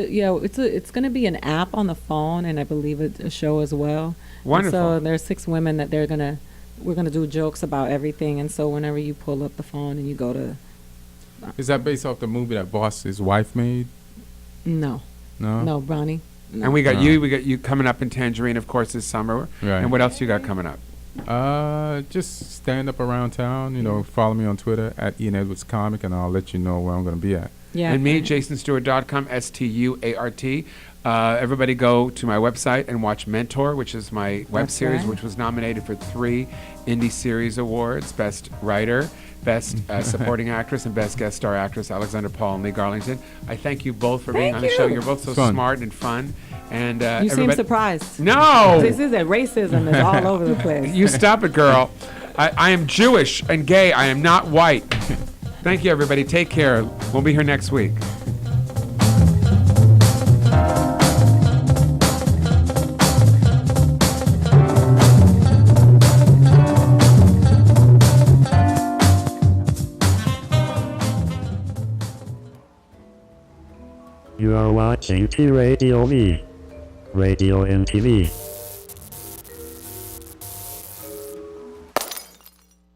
Speaker 4: going to be an app on the phone, and I believe it's a show as well.
Speaker 3: Wonderful.
Speaker 4: And so there's 6 women that we're gonna do jokes about everything, and so whenever you pull up the phone and you go to.
Speaker 5: Is that based off the movie that Boss's wife made?
Speaker 4: No. No, Bronny. No.
Speaker 3: And we got you coming up in Tangerine, of course, this summer.
Speaker 5: Right.
Speaker 3: And what else you got coming up?
Speaker 5: Just stand up around town. Follow me on Twitter at Ian Edwards Comic, and I'll let you know where I'm going to be at.
Speaker 4: Yeah.
Speaker 3: And me, JasonStewart.com, STUART. Everybody go to my website and watch Mentor, which is my web series, which was nominated for 3 Indie Series Awards: Best Writer, Best Supporting Actress, and Best Guest Star Actress. Alexander Paul and Lee Garlington. I thank you both for being on the show. You're both so smart and fun. And
Speaker 4: you seem surprised.
Speaker 3: No,
Speaker 4: this is that racism is all over the place.
Speaker 3: You stop it, girl. I am Jewish and gay. I am not white. Thank you, everybody. Take care. We'll be here next week.
Speaker 12: You are watching T Radio V. Radio and TV.